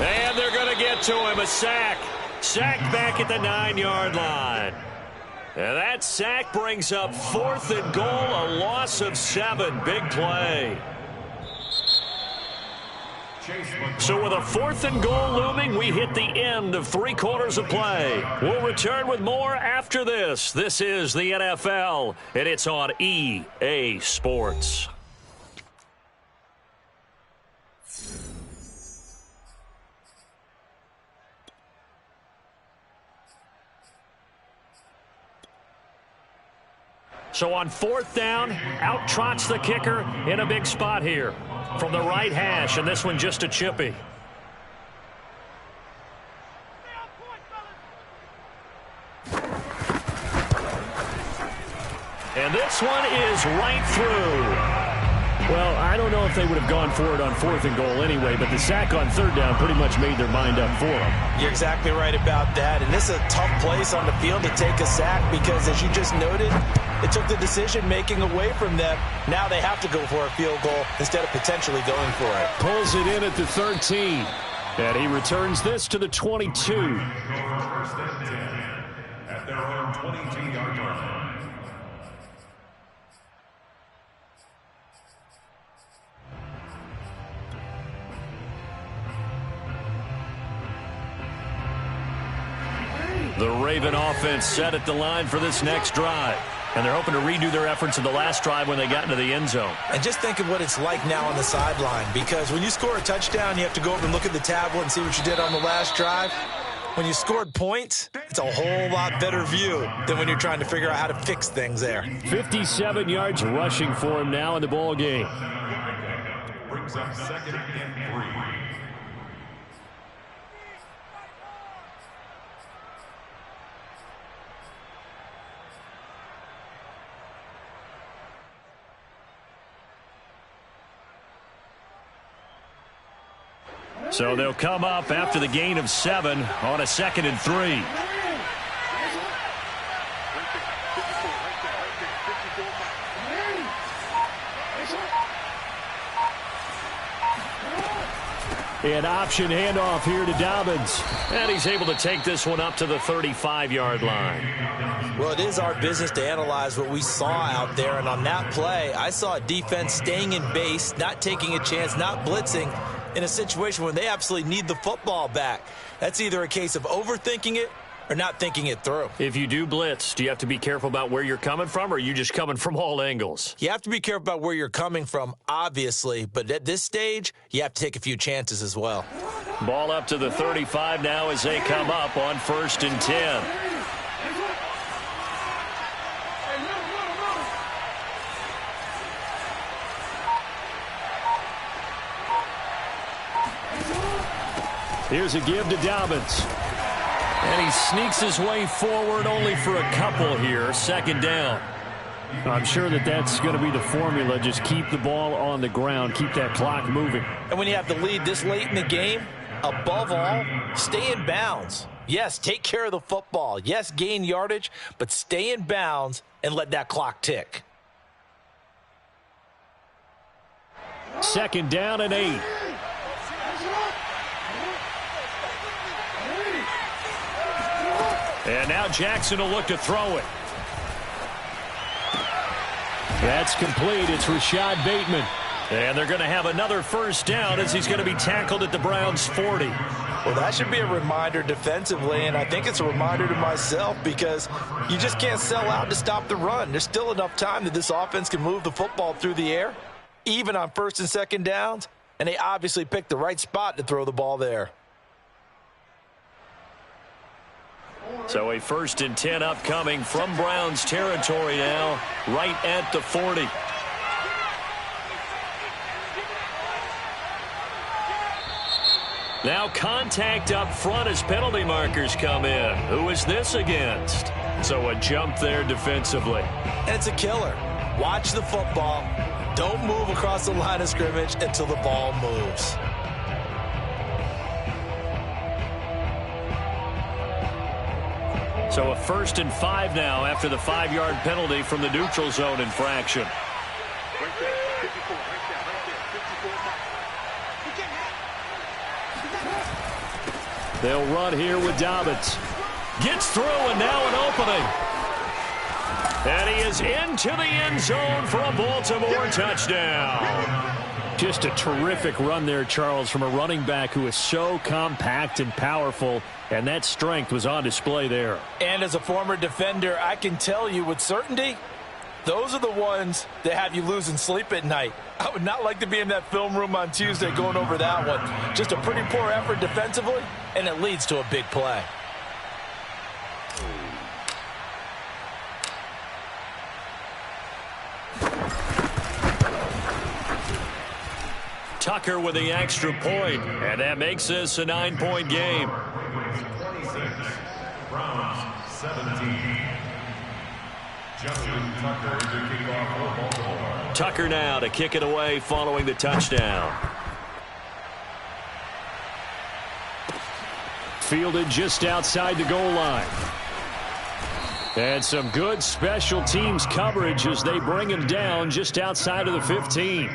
[SPEAKER 1] And they're going to get to him. A sack. Sacked back at the 9-yard line. And that sack brings up 4th and goal, a loss of 7. Big play. So with a 4th and goal looming, we hit the end of 3 quarters of play. We'll return with more after this. This is the NFL, and it's on EA Sports. So on 4th down, out trots the kicker in a big spot here from the right hash, and this one just a chippy. And this one is right through. Well, I don't know if they would have gone for it on 4th and goal anyway, but the sack on 3rd down pretty much made their mind up for them.
[SPEAKER 2] You're exactly right about that, and this is a tough place on the field to take a sack because, as you just noted, it took the decision-making away from them. Now they have to go for a field goal instead of potentially going for it.
[SPEAKER 1] Pulls it in at the 13, and he returns this to the 22.
[SPEAKER 3] First and 10 at their own 22-yard line.
[SPEAKER 1] The Raven offense set at the line for this next drive. And they're hoping to redo their efforts in the last drive when they got into the end zone.
[SPEAKER 2] And just think of what it's like now on the sideline, because when you score a touchdown, you have to go over and look at the tablet and see what you did on the last drive. When you scored points, it's a whole lot better view than when you're trying to figure out how to fix things there.
[SPEAKER 1] 57 yards rushing for him now in the ball game.
[SPEAKER 3] Brings up 2nd and 3.
[SPEAKER 1] So they'll come up after the gain of 7 on a 2nd and 3. An option handoff here to Dobbins. And he's able to take this one up to the 35-yard line.
[SPEAKER 2] Well, it is our business to analyze what we saw out there. And on that play, I saw a defense staying in base, not taking a chance, not blitzing in a situation where they absolutely need the football back. That's either a case of overthinking it or not thinking it through.
[SPEAKER 1] If you do blitz, do you have to be careful about where you're coming from, or are you just coming from all angles?
[SPEAKER 2] You have to be careful about where you're coming from, obviously, but at this stage, you have to take a few chances as well.
[SPEAKER 1] Ball up to the 35 now as they come up on 1st and 10. Here's a give to Dobbins. And he sneaks his way forward only for a couple here. 2nd down. I'm sure that's going to be the formula. Just keep the ball on the ground. Keep that clock moving.
[SPEAKER 2] And when you have the lead this late in the game, above all, stay in bounds. Yes, take care of the football. Yes, gain yardage, but stay in bounds and let that clock tick.
[SPEAKER 1] 2nd down and 8. And now Jackson will look to throw it. That's complete. It's Rashad Bateman. And they're going to have another 1st down as he's going to be tackled at the Browns' 40.
[SPEAKER 2] Well, that should be a reminder defensively, and I think it's a reminder to myself because you just can't sell out to stop the run. There's still enough time that this offense can move the football through the air, even on 1st and 2nd downs, and they obviously picked the right spot to throw the ball there.
[SPEAKER 1] So a 1st and 10 upcoming from Browns territory now, right at the 40. Now contact up front as penalty markers come in. Who is this against? So a jump there defensively.
[SPEAKER 2] And it's a killer. Watch the football. Don't move across the line of scrimmage until the ball moves.
[SPEAKER 1] So a 1st and 5 now after the 5-yard penalty from the neutral zone infraction. They'll run here with Dobbins. Gets through and now an opening. And he is into the end zone for a Baltimore touchdown. Just a terrific run there, Charles, from a running back who is so compact and powerful, and that strength was on display there.
[SPEAKER 2] And as a former defender, I can tell you with certainty, those are the ones that have you losing sleep at night. I would not like to be in that film room on Tuesday going over that one. Just a pretty poor effort defensively, and it leads to a big play.
[SPEAKER 1] Tucker with the extra point, and that makes this a 9-point game.
[SPEAKER 3] 26, Browns 17. Justin Tucker to kick off for Baltimore.
[SPEAKER 1] Tucker now to kick it away following the touchdown. Fielded just outside the goal line. And some good special teams coverage as they bring him down just outside of the 15.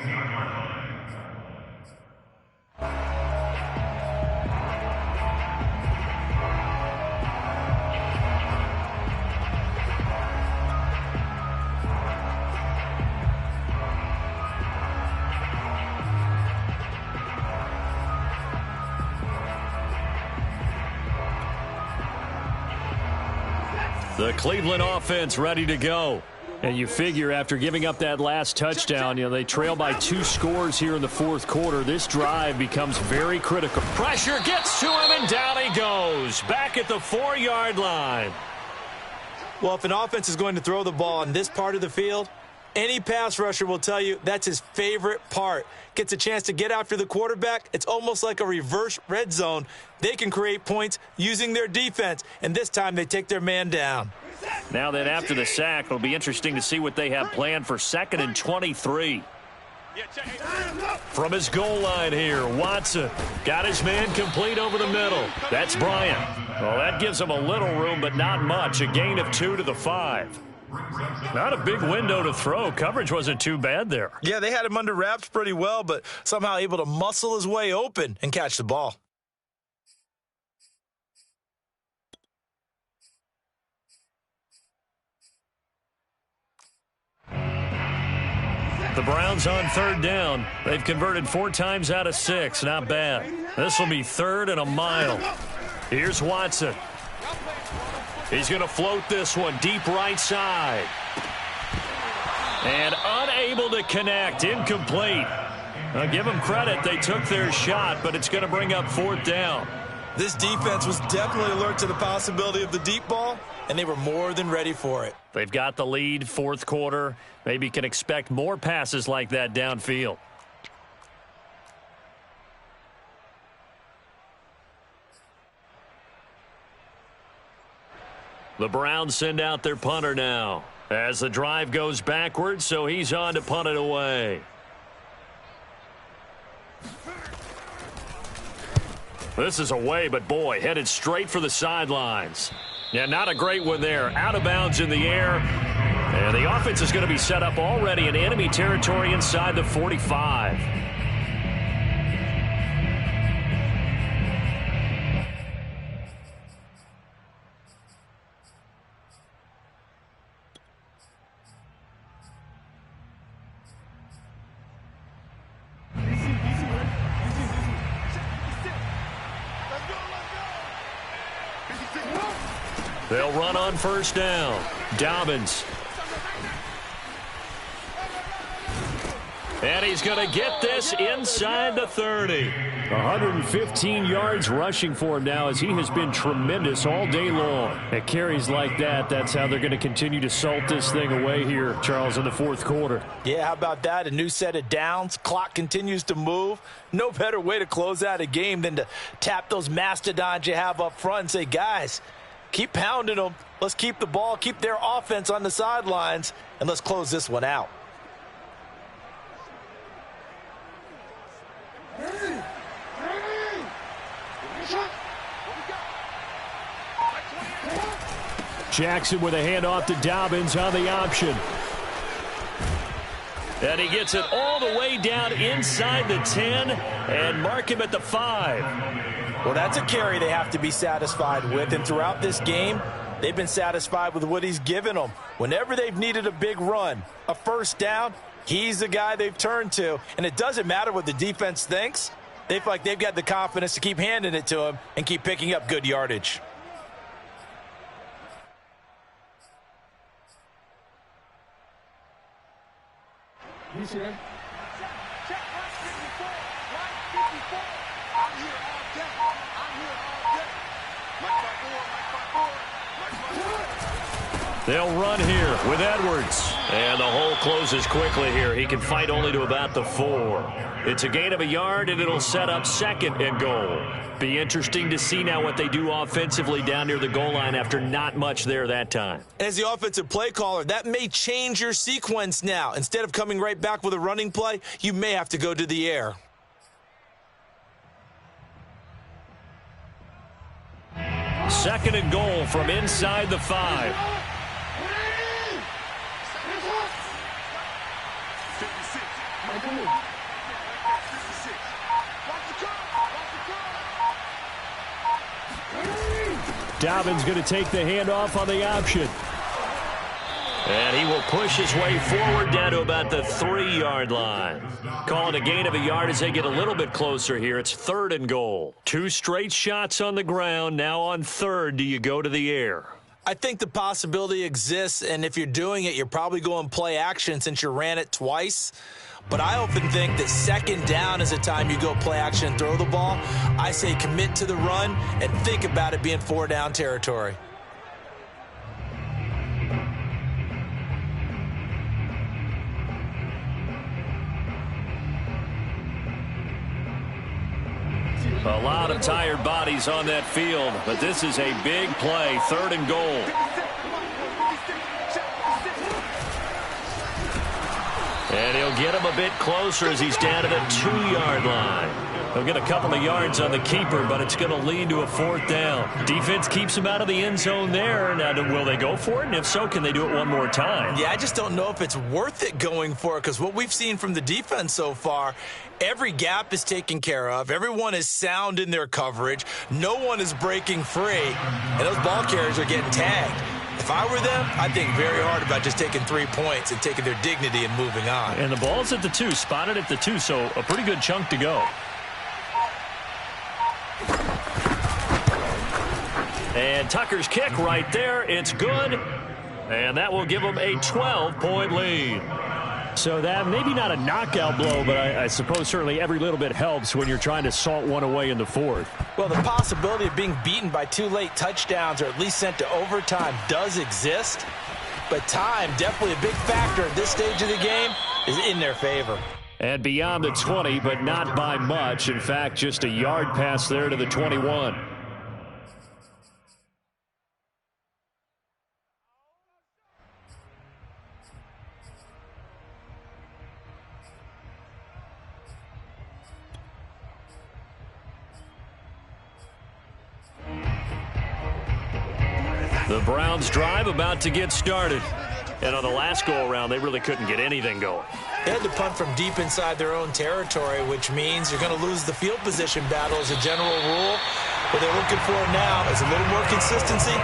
[SPEAKER 1] The Cleveland offense ready to go. And you figure after giving up that last touchdown, they trail by 2 scores here in the fourth quarter. This drive becomes very critical. Pressure gets to him, and down he goes. Back at the 4-yard line.
[SPEAKER 2] Well, if an offense is going to throw the ball in this part of the field, any pass rusher will tell you that's his favorite part. Gets a chance to get after the quarterback. It's almost like a reverse red zone. They can create points using their defense, and this time they take their man down.
[SPEAKER 1] Now then, after the sack, it'll be interesting to see what they have planned for 2nd and 23. From his goal line here, Watson got his man complete over the middle. That's Bryant. Well, that gives him a little room, but not much. A gain of 2 to the 5. Not a big window to throw. Coverage wasn't too bad there.
[SPEAKER 2] Yeah, they had him under wraps pretty well, but somehow able to muscle his way open and catch the ball.
[SPEAKER 1] The Browns on 3rd down. They've converted 4 times out of 6. Not bad. This will be 3rd and a mile. Here's Watson. He's going to float this one deep right side. And unable to connect. Incomplete. I'll give them credit. They took their shot, but it's going to bring up 4th down.
[SPEAKER 2] This defense was definitely alert to the possibility of the deep ball, and they were more than ready for it.
[SPEAKER 1] They've got the lead, 4th quarter. Maybe can expect more passes like that downfield. The Browns send out their punter now as the drive goes backwards, so he's on to punt it away. This is away, but boy, headed straight for the sidelines. Yeah, not a great one there. Out of bounds in the air. And the offense is going to be set up already in enemy territory inside the 45. They'll run on 1st down. Dobbins. And he's going to get this inside the 30. 115 yards rushing for him now as he has been tremendous all day long. At carries like that, that's how they're going to continue to salt this thing away here, Charles, in the 4th quarter.
[SPEAKER 2] Yeah, how about that? A new set of downs. Clock continues to move. No better way to close out a game than to tap those mastodons you have up front and say, guys, keep pounding them. Let's keep the ball, keep their offense on the sidelines, and let's close this one out.
[SPEAKER 1] Jackson with a handoff to Dobbins on the option. And he gets it all the way down inside the 10 and mark him at the 5.
[SPEAKER 2] Well, that's a carry they have to be satisfied with. And throughout this game, they've been satisfied with what he's given them. Whenever they've needed a big run, a 1st down, He's the guy they've turned to, and it doesn't matter what the defense thinks. They feel like they've got the confidence to keep handing it to him and keep picking up good yardage.
[SPEAKER 4] You see that? Check 154. 154. I'm here all day. I'm here all day.
[SPEAKER 1] They'll run here with Edwards. And the hole closes quickly here. He can fight only to about the 4. It's a gain of a yard, and it'll set up 2nd and goal. Be interesting to see now what they do offensively down near the goal line after not much there that time.
[SPEAKER 2] As the offensive play caller, that may change your sequence now. Instead of coming right back with a running play, you may have to go to the air.
[SPEAKER 1] Second and goal from inside the 5. Dobbins going to take the handoff on the option. And he will push his way forward down to about the 3-yard line. Calling a gain of a yard as they get a little bit closer here. It's 3rd and goal. 2 straight shots on the ground. Now on 3rd, do you go to the air?
[SPEAKER 2] I think the possibility exists, and if you're doing it, you're probably going play action since you ran it twice. But I often think that 2nd down is a time you go play action and throw the ball. I say commit to the run and think about it being 4-down territory.
[SPEAKER 1] A lot of tired bodies on that field, but this is a big play, 3rd and goal. And he'll get him a bit closer as he's down to the 2-yard line. He'll get a couple of yards on the keeper, but it's going to lead to a 4th down. Defense keeps him out of the end zone there. Now, will they go for it? And if so, can they do it one more time?
[SPEAKER 2] Yeah, I just don't know if it's worth it going for it, because what we've seen from the defense so far, every gap is taken care of. Everyone is sound in their coverage. No one is breaking free, and those ball carriers are getting tagged. If I were them, I'd think very hard about just taking 3 points and taking their dignity and moving on.
[SPEAKER 1] And the ball's at the 2, spotted at the 2, so a pretty good chunk to go. And Tucker's kick right there. It's good. And that will give them a 12-point lead. So that maybe not a knockout blow, but I suppose certainly every little bit helps when you're trying to salt one away in the 4th.
[SPEAKER 2] Well, the possibility of being beaten by 2 late touchdowns or at least sent to overtime does exist. But time, definitely a big factor at this stage of the game, is in their favor.
[SPEAKER 1] And beyond the 20, but not by much. In fact, just a yard pass there to the 21. The Browns drive about to get started. And on the last go-around, they really couldn't get anything going.
[SPEAKER 2] They had to punt from deep inside their own territory, which means you're going to lose the field position battle as a general rule. What they're looking for now is a little more consistency,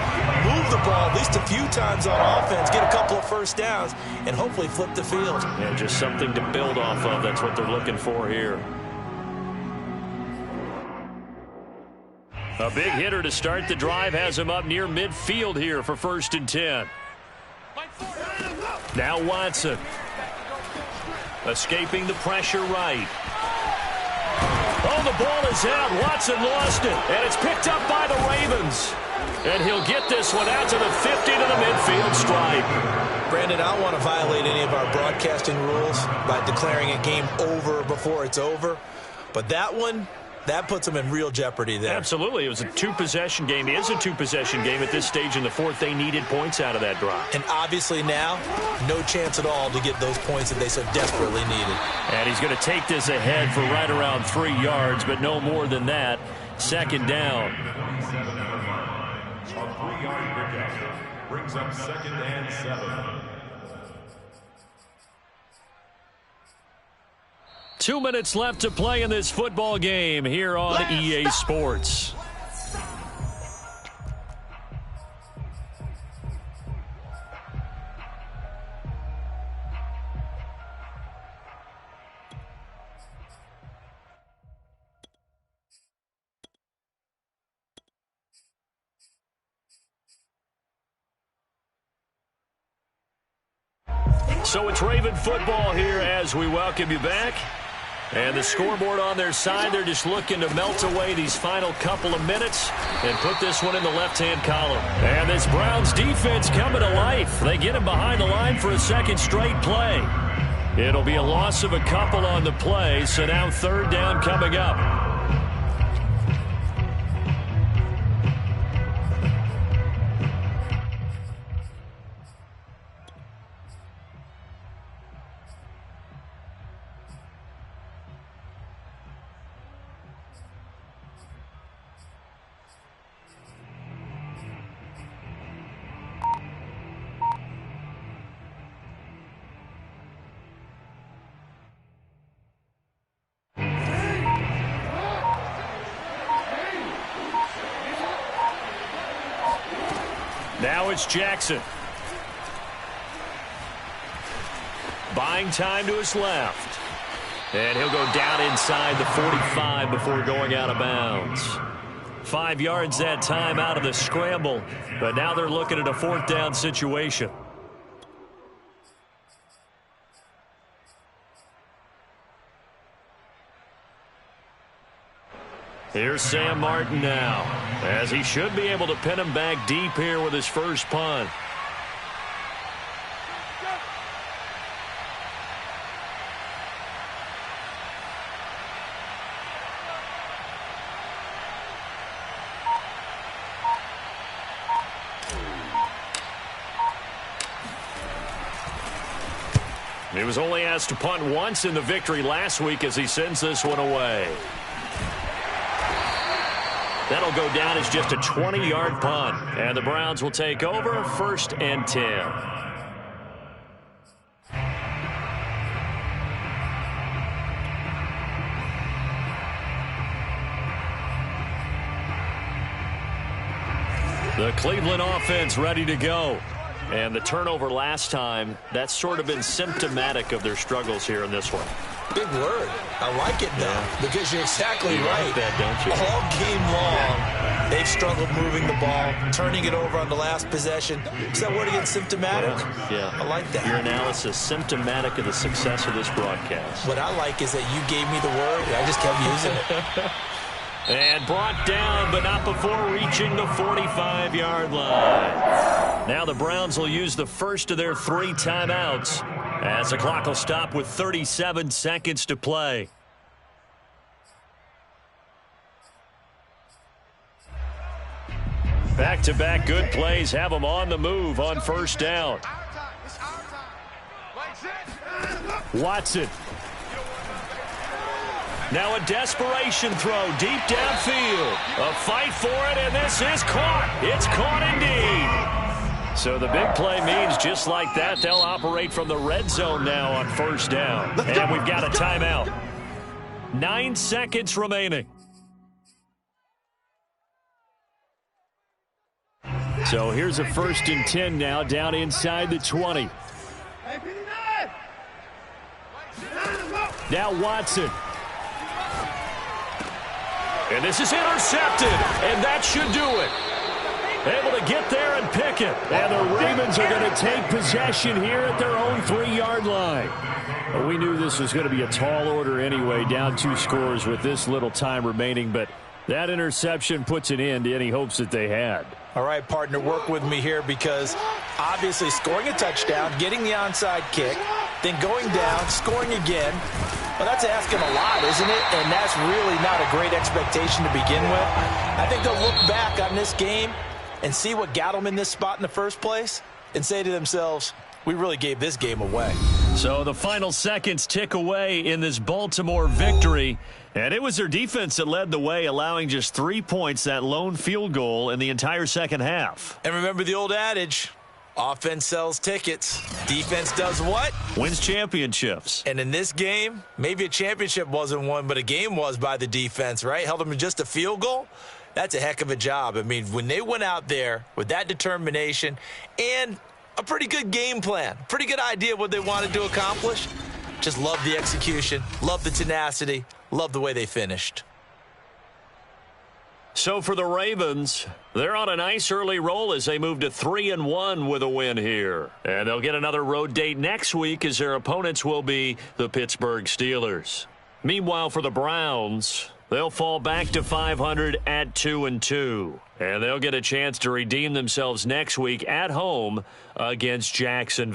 [SPEAKER 2] move the ball at least a few times on offense, get a couple of first downs, and hopefully flip the field.
[SPEAKER 1] Yeah, just something to build off of. That's what they're looking for here. A big hitter to start the drive has him up near midfield here for 1st and 10. Now Watson. Escaping the pressure right. Oh, the ball is out. Watson lost it. And it's picked up by the Ravens. And he'll get this one out to the 50 to the midfield stripe.
[SPEAKER 2] Brandon, I don't want to violate any of our broadcasting rules by declaring a game over before it's over. But that one, that puts them in real jeopardy there.
[SPEAKER 1] Absolutely. It was a 2-possession game. It is a 2-possession game at this stage in the 4th. They needed points out of that drive.
[SPEAKER 2] And obviously now, no chance at all to get those points that they so desperately needed.
[SPEAKER 1] And he's going to take this ahead for right around 3 yards, but no more than that. 2nd down.
[SPEAKER 3] A 3-yard pickup brings up 2nd and 7.
[SPEAKER 1] 2 minutes left to play in this football game here on EA Sports. So it's Raven football here as we welcome you back. And the scoreboard on their side, they're just looking to melt away these final couple of minutes and put this one in the left-hand column. And this Browns defense coming to life. They get him behind the line for a second straight play. It'll be a loss of a couple on the play, so now third down coming up. Now it's Jackson. Buying time to his left. And he'll go down inside the 45 before going out of bounds. 5 yards that time out of the scramble, but now they're looking at a fourth down situation. Here's Sam Martin now, as he should be able to pin him back deep here with his first punt. He was only asked to punt once in the victory last week as he sends this one away. That'll go down as just a 20-yard punt. And the Browns will take over 1st and 10. The Cleveland offense ready to go. And the turnover last time, that's sort of been symptomatic of their struggles here in this one.
[SPEAKER 2] Big word. I like it, though, because you're exactly right.
[SPEAKER 1] Like that, don't you?
[SPEAKER 2] All game long, they've struggled moving the ball, turning it over on the last possession. Is that word again, symptomatic?
[SPEAKER 1] Yeah.
[SPEAKER 2] I like that.
[SPEAKER 1] Your analysis, symptomatic of the success of this broadcast.
[SPEAKER 2] What I like is that you gave me the word, and I just kept using it.
[SPEAKER 1] And brought down, but not before reaching the 45-yard line. Now the Browns will use the first of their 3 timeouts, as the clock will stop with 37 seconds to play. Back-to-back good plays have them on the move on first down. Watson. Now a desperation throw deep downfield. A fight for it, and this is caught. It's caught indeed. So the big play means just like that, they'll operate from the red zone now on first down. And we've got a timeout. 9 seconds remaining. So here's a 1st and 10 now, down inside the 20. Now Watson. And this is intercepted, and that should do it. Able to get there and pick it. And the Ravens are going to take possession here at their own 3-yard line. Well, we knew this was going to be a tall order anyway, down 2 scores with this little time remaining, but that interception puts an end to any hopes that they had.
[SPEAKER 2] All right, partner, work with me here because obviously scoring a touchdown, getting the onside kick, then going down, scoring again. Well, that's asking a lot, isn't it? And that's really not a great expectation to begin with. I think they'll look back on this game and see what got them in this spot in the first place and say to themselves, we really gave this game away.
[SPEAKER 1] So the final seconds tick away in this Baltimore victory. And it was their defense that led the way, allowing just 3 points, that lone field goal in the entire second half.
[SPEAKER 2] And remember the old adage, offense sells tickets. Defense does what?
[SPEAKER 1] Wins championships.
[SPEAKER 2] And in this game, maybe a championship wasn't won, but a game was by the defense, right? Held them to just a field goal. That's a heck of a job. I mean, when they went out there with that determination and a pretty good game plan, pretty good idea of what they wanted to accomplish, just love the execution, love the tenacity, love the way they finished.
[SPEAKER 1] So for the Ravens, they're on a nice early roll as they move to 3-1 with a win here. And they'll get another road date next week as their opponents will be the Pittsburgh Steelers. Meanwhile, for the Browns, they'll fall back to 500 at 2-2. And they'll get a chance to redeem themselves next week at home against Jacksonville.